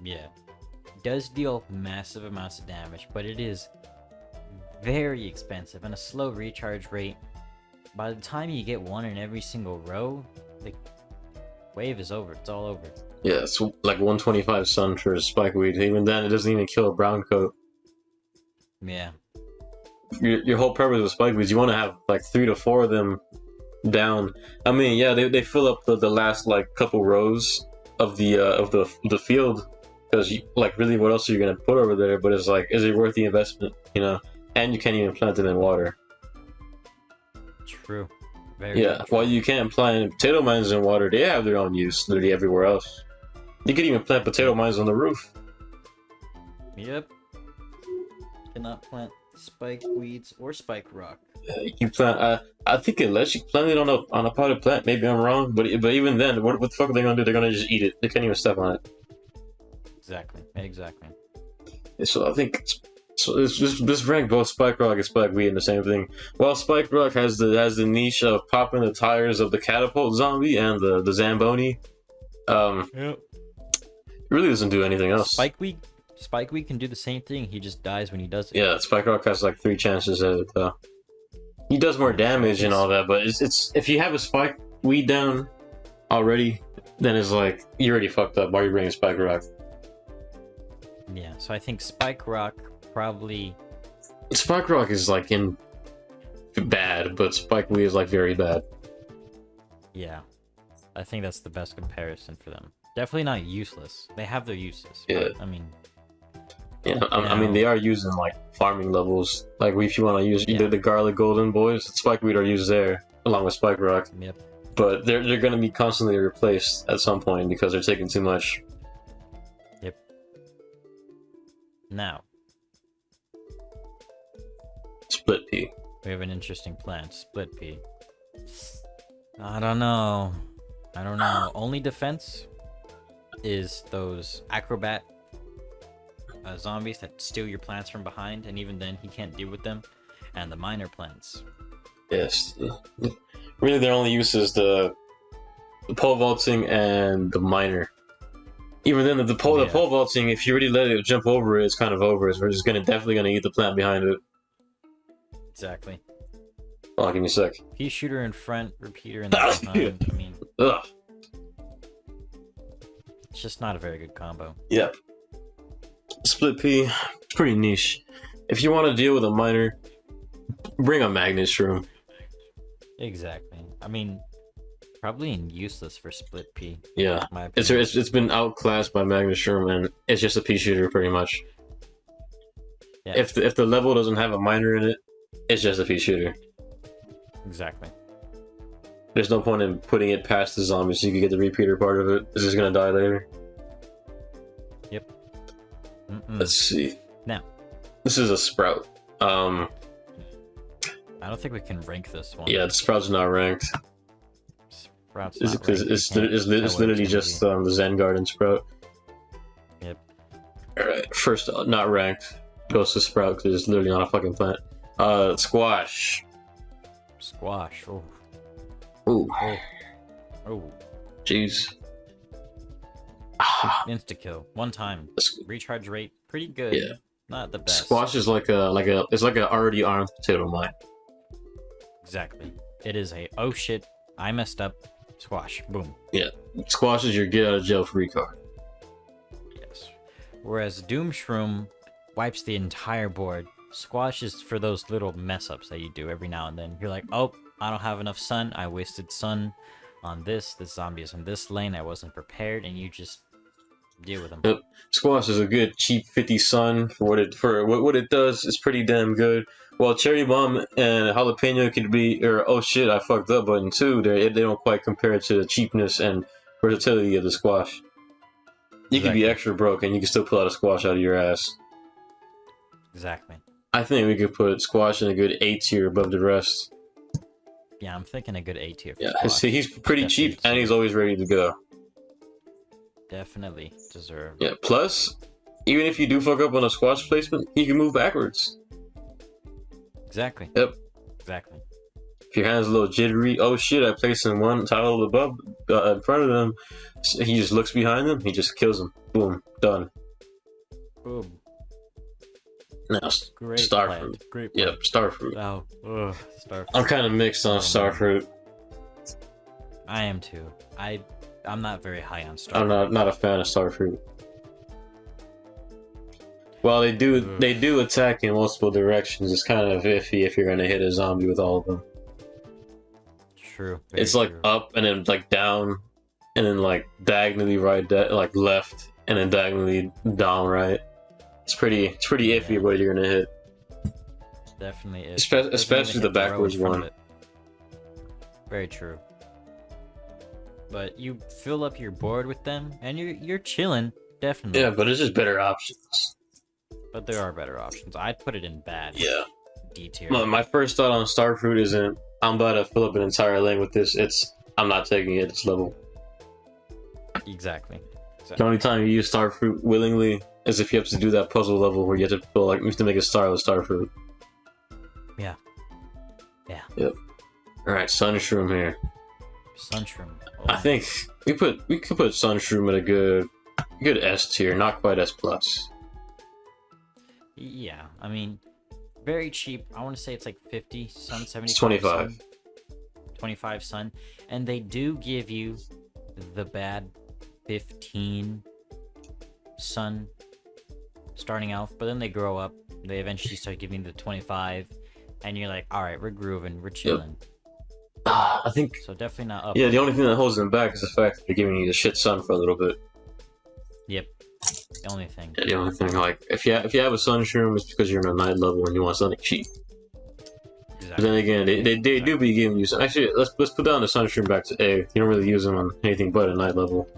Yeah. It does deal massive amounts of damage, but it is very expensive and a slow recharge rate. By the time you get one in every single row, the wave is over. It's all over. Yeah, it's like 125 sun for Spike Weed. Even then, it doesn't even kill a brown coat. Yeah. Your whole purpose of Spike Weed is you want to have like 3 to 4 of them down. I mean, yeah, they fill up the last like couple rows of the field, because like really, what else are you gonna put over there? But it's like, is it worth the investment? You know, and you can't even plant them in water. True. Very Yeah, true. while you can't plant potato mines in water, they have their own use literally everywhere else. You could even plant potato mines on the roof. Yep. Cannot plant spike weeds or spike rock. You plant. I think it lets you plant it on a potted plant. Maybe I'm wrong, but even then, what the fuck are they gonna do? They're gonna just eat it. They can't even step on it. Exactly. So I think it's just rank both Spike Rock and Spike Weed in the same thing. While Spike Rock has the niche of popping the tires of the catapult zombie and the Zamboni, Yep. it really doesn't do anything else. Spike weed can do the same thing. He just dies when he does it. Yeah, Spike Rock has like 3 chances at it though. He does more damage and all that, but it's if you have a Spike Weed down already, then it's like you already fucked up. Why are you bringing Spike Rock? Yeah. So I think spike rock probably. Spike Rock is like in bad, but Spike Weed is like very bad. Yeah. I think that's the best comparison for them. Definitely not useless. They have their uses. Yeah. But, I mean. Yeah, I mean they are using like farming levels. Like if you want to use either the Garlic Golden Boys, Spike Weed are used there along with Spike Rock. Yep. But they're going to be constantly replaced at some point because they're taking too much. Yep. Now Split Pea. we have an interesting plant, split pea. I don't know. Only defense is those acrobat zombies that steal your plants from behind, and even then he can't deal with them. And the minor plants. Yes. Really, their only use is the pole vaulting and the miner. Even then, the pole vaulting, if you already let it jump over it, it's kind of over. We're just definitely gonna eat the plant behind it. Exactly. Hold on, give me a sec. Pea shooter in front, repeater in the behind. I mean, Ugh. it's just not a very good combo. Yep. Split Pea, it's pretty niche. If you want to deal with a miner, bring a magnet shroom. Exactly. I mean, probably useless for split pea. Yeah, My opinion. it's been outclassed by magnet shroom, and it's just a pea shooter pretty much. Yeah. If the level doesn't have a miner in it, it's just a pea shooter. Exactly. There's no point in putting it past the zombie so you can get the repeater part of it. It's just gonna die later. Yep. Let's see. Now, this is a sprout. I don't think we can rank this one. Yeah, the sprout's not ranked. Sprout's It's not ranked. it's We can't tell what literally it's just gonna the Zen Garden sprout. Yep. Alright, first not ranked. Goes to sprout because it's literally not a fucking plant. Squash. be. Squash. Oh. Ooh, Oh. jeez. Insta kill. One time. Recharge rate pretty good. Yeah. Not the best. Squash is like a already armed potato mine. Exactly. It is a oh shit, I messed up. Squash. Boom. Yeah, Squash is your get out of jail free card. Yes. Whereas Doom Shroom wipes the entire board. Squash is for those little mess ups that you do every now and then. You're like, oh, I don't have enough sun. I wasted sun on this. This zombie is in this lane. I wasn't prepared, and you just Deal with them. Yep. Squash is a good cheap 50 sun for what it does. It's pretty damn good. Well, cherry bomb and jalapeno could be, or oh shit, I fucked up button too. They don't quite compare to the cheapness and versatility of the squash. You could be extra broke and you can still pull out a squash out of your ass. Exactly. I think we could put squash in a good A tier above the rest. Yeah, I'm thinking a good A tier. Yeah, he's pretty cheap and he's always ready to go. Definitely deserve. Yeah. Plus, even if you do fuck up on a squash placement, he can move backwards. Exactly. Yep. Exactly. If your hand's a little jittery, oh shit, I placed him one tile above, in front of them. So he just looks behind them, he just kills him. Boom, done. Boom. Now, Great starfruit. Great. Yep, starfruit. Oh, starfruit. I'm kind of mixed on starfruit. I am too. I'm not very high on starfruit. I'm not a fan of starfruit. Well, they do attack in multiple directions. It's kind of iffy if you're gonna hit a zombie with all of them. True. It's like up and then like down, and then like diagonally right, like left, and then diagonally down right. It's pretty iffy what you're gonna hit. Definitely is. Especially the backwards one. Very true. But you fill up your board with them, and you're chilling. Definitely. Yeah, but it's just better options. But there are better options. I'd put it in bad. Yeah. D tier. My first thought on starfruit isn't I'm about to fill up an entire lane with this. It's I'm not taking it. It's level. Exactly. The only time you use starfruit willingly is if you have to do that puzzle level where you have to make a star with starfruit. Yeah. Yeah. Yep. All right, sunshroom here. Sunshroom. Oh. I think we could put sunshroom at a good S tier, not quite S plus. Yeah, I mean, very cheap. I want to say it's like 50 sun, 75 it's 25. Sun, 25 sun, and they do give you the bad 15 sun starting out, but then they grow up. They eventually start giving the 25, and you're like, all right, we're grooving, we're chilling. Yep. I think so. Definitely not up. Yeah, the only thing that holds them back is the fact that they're giving you the shit sun for a little bit. Yep. The only thing. Yeah, the only thing, like, if you have a sunshroom, it's because you're in a night level and you want something cheap. Exactly. But then again, they do be giving you some. Actually, let's put down the sunshroom back to A. You don't really use them on anything but a night level.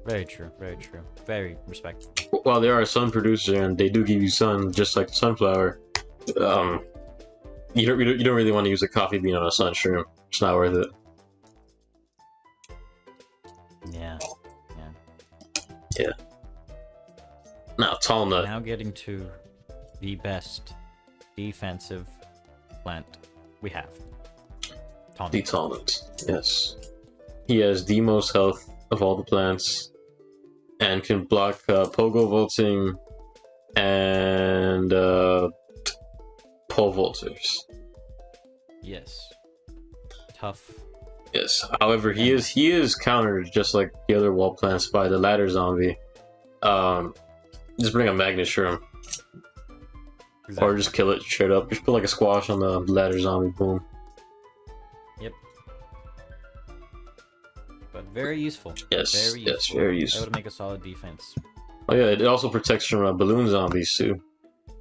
Very true. Very true. Very respectful. While they are a sun producer and they do give you sun, just like the sunflower, you don't really want to use a coffee bean on a sunshroom. It's not worth it. Yeah. Now, tall nut. Now getting to the best defensive plant we have. The tall nut. Yes. He has the most health of all the plants and can block pogo vaulting and pole vaulters. Yes. Tough. Yes. However, he is countered just like the other wall plants by the ladder zombie. Just bring a magnet shroom. Exactly. Or just kill it straight up. Just put like a squash on the ladder zombie. Boom. Yep. But very useful. Yes. Very useful. Yes. Very useful. That would make a solid defense. Oh yeah, it also protects from balloon zombies too.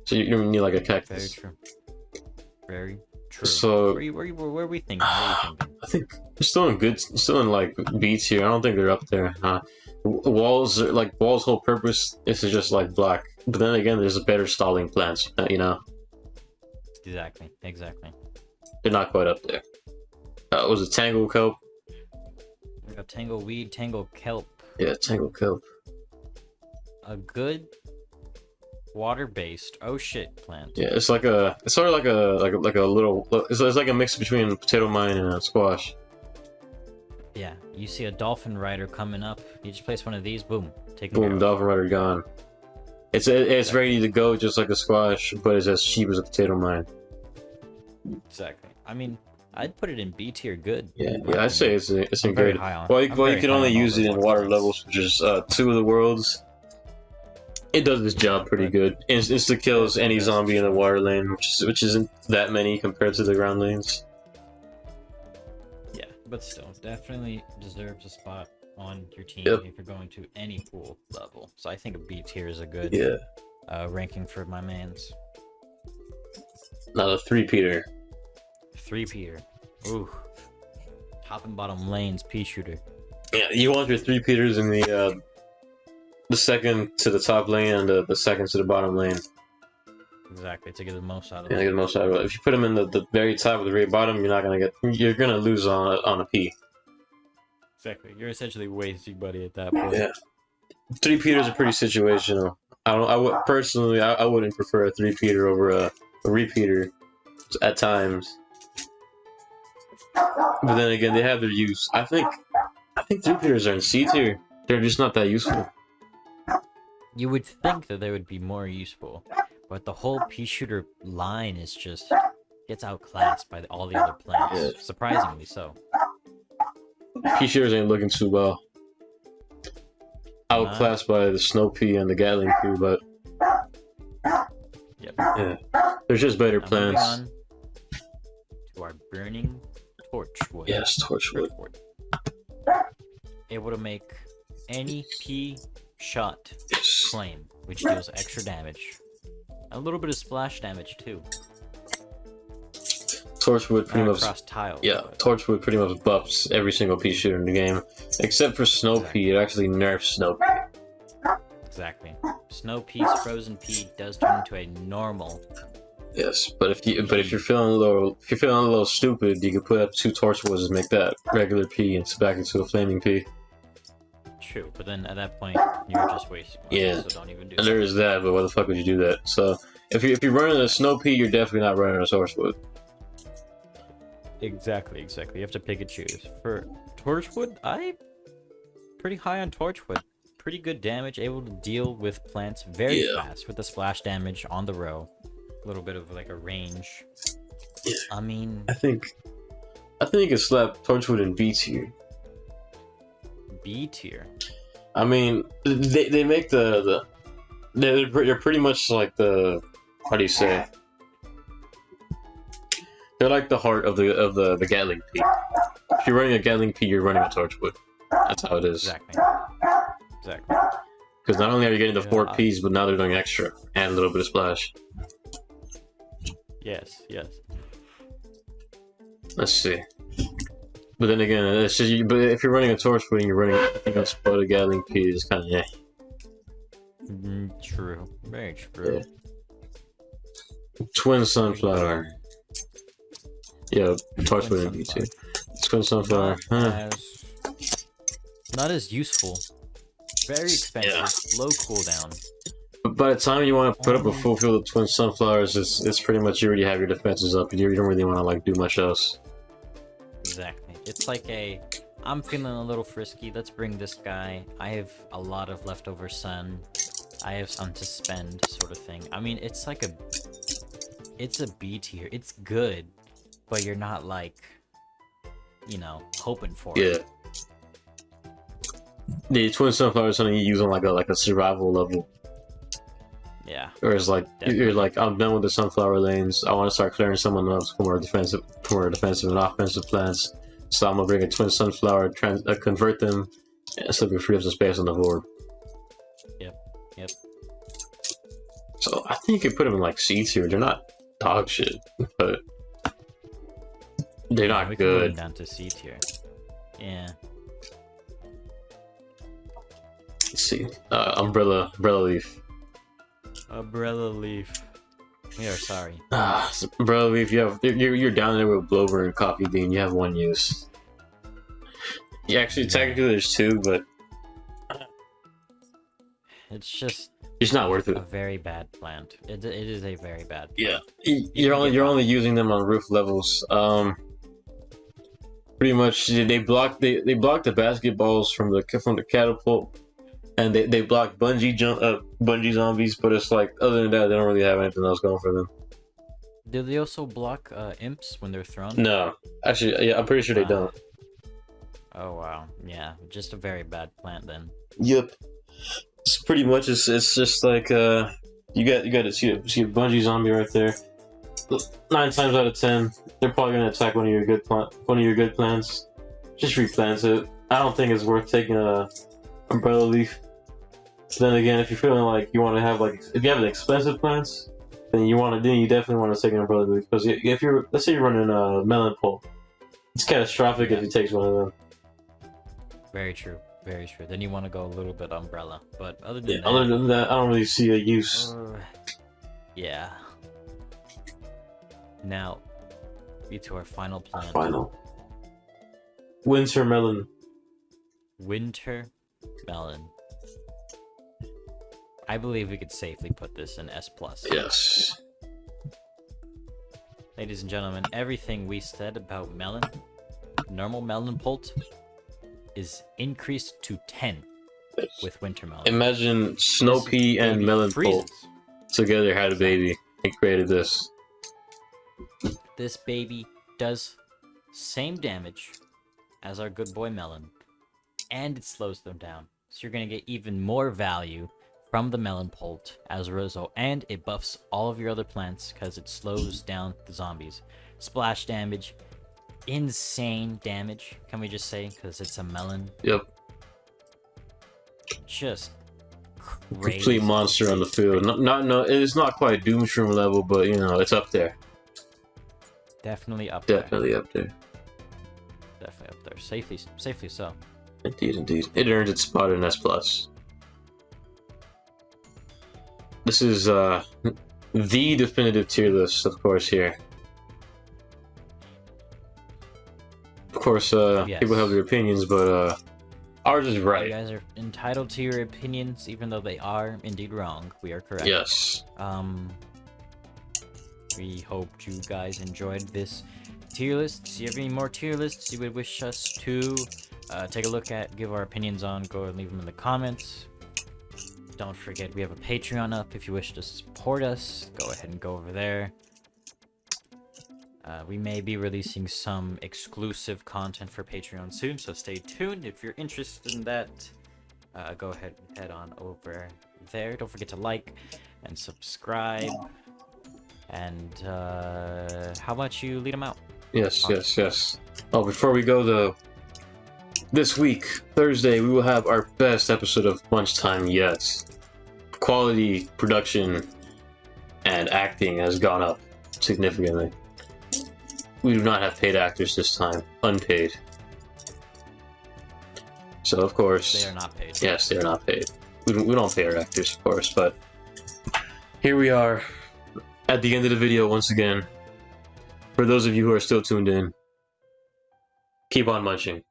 So you don't need like a cactus. Very true. Very true. So where are we thinking? I think we're still in like beats here. I don't think they're up there. Walls whole purpose is to just like block. But then again, there's a better stalling plants. You know. Exactly. They're not quite up there. Was it tangle kelp? We got tangle weed, tangle kelp. Yeah, tangle kelp. A good water-based plant. Yeah, it's sort of like a little. It's like a mix between potato mine and a squash. Yeah, you see a dolphin rider coming up. You just place one of these, boom, boom, dolphin rider gone. It's ready to go, just like a squash, but it's as cheap as a potato mine. Exactly. I mean, I'd put it in B tier good. Yeah, I'd say it's in good. Well, you can only use it in water levels, which is 2 of the worlds. It does this job pretty good. Insta kills any zombie in the water lane, which isn't that many compared to the ground lanes. Yeah, but still, definitely deserves a spot on your team Yep. if you're going to any pool level. So I think a B tier is a good ranking for my mans. Now the 3-peater. 3-peater. Ooh. Top and bottom lanes, pea shooter. Yeah, you want your 3-peaters in the second to the top lane and the second to the bottom lane. Exactly, to get the most out of Yeah, it. get the most out of it. If you put them in the very top or the very bottom, you're gonna lose on a P. Exactly. You're essentially wasting buddy at that point. Yeah. 3-peaters are pretty situational. I wouldn't prefer a 3-peater over a repeater at times. But then again, they have their use. I think 3-peaters are in C tier. They're just not that useful. You would think that they would be more useful, but the whole pea shooter line is just gets outclassed by all the other plants. Yeah. Surprisingly so. P-shooters ain't looking too well. Outclassed by the Snow Pea and the Gatling Pea, but Yep. yeah, there's just better Now moving plants. on to our burning torchwood. Yes, Torchwood. Able to make any pea shot Yes. flame, which deals extra damage. A little bit of splash damage too. Torchwood pretty Not much. across tiles. Yeah, but Torchwood pretty much buffs every single Pea shooter in the game, except for Snow Pea. It actually nerfs Snow Pea. exactly. Snow pea's frozen pea does turn into a normal. Yes, but if you're feeling a little stupid, you can put up 2 Torchwoods and make that regular Pea and back into a flaming Pea. True, but then at that point you're just wasting money, Yeah. so don't even do And that. there is that, but why the fuck would you do that? So if you're running a Snow Pea, you're definitely not running a Torchwood. Exactly. You have to pick and choose. For Torchwood, pretty high on Torchwood. Pretty good damage, able to deal with plants very fast with the splash damage on the row. A little bit of like a range. Yeah. I mean, I think you can slap Torchwood in B tier. B tier. I mean, they make they're pretty much like the, how do you say? They're like the heart of the Gatling Pea. If you're running a Gatling Pea, you're running a Torchwood. That's how it is. Exactly. Because not only are you getting the 4 Yeah, Ps, but now they're doing extra and a little bit of splash. Yes. Let's see. But then again, it's just, but if you're running a Torchwood and you're running anything else but a Gatling Pea, it's kind of True. Very true. Yeah. Twin Sunflower. Yeah, Torchwood in B tier. Twin Sunflower. Not as useful. Very expensive. Yeah. Low cooldown. But by the time you want to put up a full field of Twin Sunflowers, it's pretty much you already have your defenses up, and you don't really want to like do much else. Exactly. It's like I'm feeling a little frisky. Let's bring this guy. I have a lot of leftover sun. I have sun to spend, sort of thing. I mean, it's a B tier. It's good, but you're not like, hoping for it. Yeah. The Twin Sunflower is something you use on like a survival level. Yeah. Or it's like you're like, I'm done with the sunflower lanes. I want to start clearing someone else for more defensive and offensive plans. So I'm gonna bring a Twin Sunflower, convert them, and so we free up some space on the board. Yep. So I think you could put them in like C tier. They're not dog shit, but they're not We can move good. them down to C tier. Yeah. Let's see. Umbrella Leaf. Umbrella Leaf. We are sorry. Umbrella Leaf. You're down there with Blover and Coffee Bean. You have 1 use. Yeah, actually, technically there's 2, but It's just it's not worth it. a very bad plant. It is a very bad plant. Yeah, you're only using them on roof levels. Pretty much they block the basketballs from the catapult, and they block bungee zombies. But it's like, other than that, they don't really have anything else going for them. Do they also block imps when they're thrown? No, actually, yeah, I'm pretty sure they don't. Oh wow, yeah, just a very bad plant then. Yep. It's pretty much it's just like you got to see a bungee zombie right there. 9 times out of 10, they're probably gonna attack one of your good plants. Just replants it. I don't think it's worth taking a umbrella leaf. Then again, if you're feeling like you want to have like, if you have an expensive plants, then you definitely want to take an umbrella leaf, because if you're, let's say you're running a melon pole, it's catastrophic if you take one of them. Very true. Very true. Then you want to go a little bit umbrella, but other than that, I don't really see a use. Yeah. Now, get to our final plant. Winter melon. Winter melon. I believe we could safely put this in S+. Yes. Ladies and gentlemen, everything we said about melon, normal melon pult, is increased to 10 with winter melon. Imagine snow pea and melon pult together had a baby and created this. This baby does same damage as our good boy melon, and it slows them down. So you're going to get even more value from the melon pult as a result, and it buffs all of your other plants because it slows down the zombies. Splash damage, insane damage, can we just say, because it's a melon. Yep. Just crazy. Complete monster on the field. It's not quite Doomshroom level, but you know, it's up there. Definitely up there. Definitely up there. Definitely up there. Safely so. Indeed. It earned its spot in S+. This is the definitive tier list, of course, here. Of course, yes. People have their opinions, but ours is right. You guys are entitled to your opinions, even though they are indeed wrong. We are correct. Yes. We hope you guys enjoyed this tier list. Do you have any more tier lists you would wish us to take a look at, give our opinions on? Go and leave them in the comments. Don't forget, we have a Patreon up. If you wish to support us, go ahead and go over there. We may be releasing some exclusive content for Patreon soon, so stay tuned. If you're interested in that, go ahead and head on over there. Don't forget to like and subscribe. And how about you lead them out? Yes. Oh, before we go though, this week, Thursday, we will have our best episode of Munch Time yet. Quality, production, and acting has gone up significantly. We do not have paid actors this time. Unpaid. So, of course... They are not paid. Yes, they are not paid. We don't pay our actors, of course, but... Here we are, at the end of the video once again. For those of you who are still tuned in, keep on munching.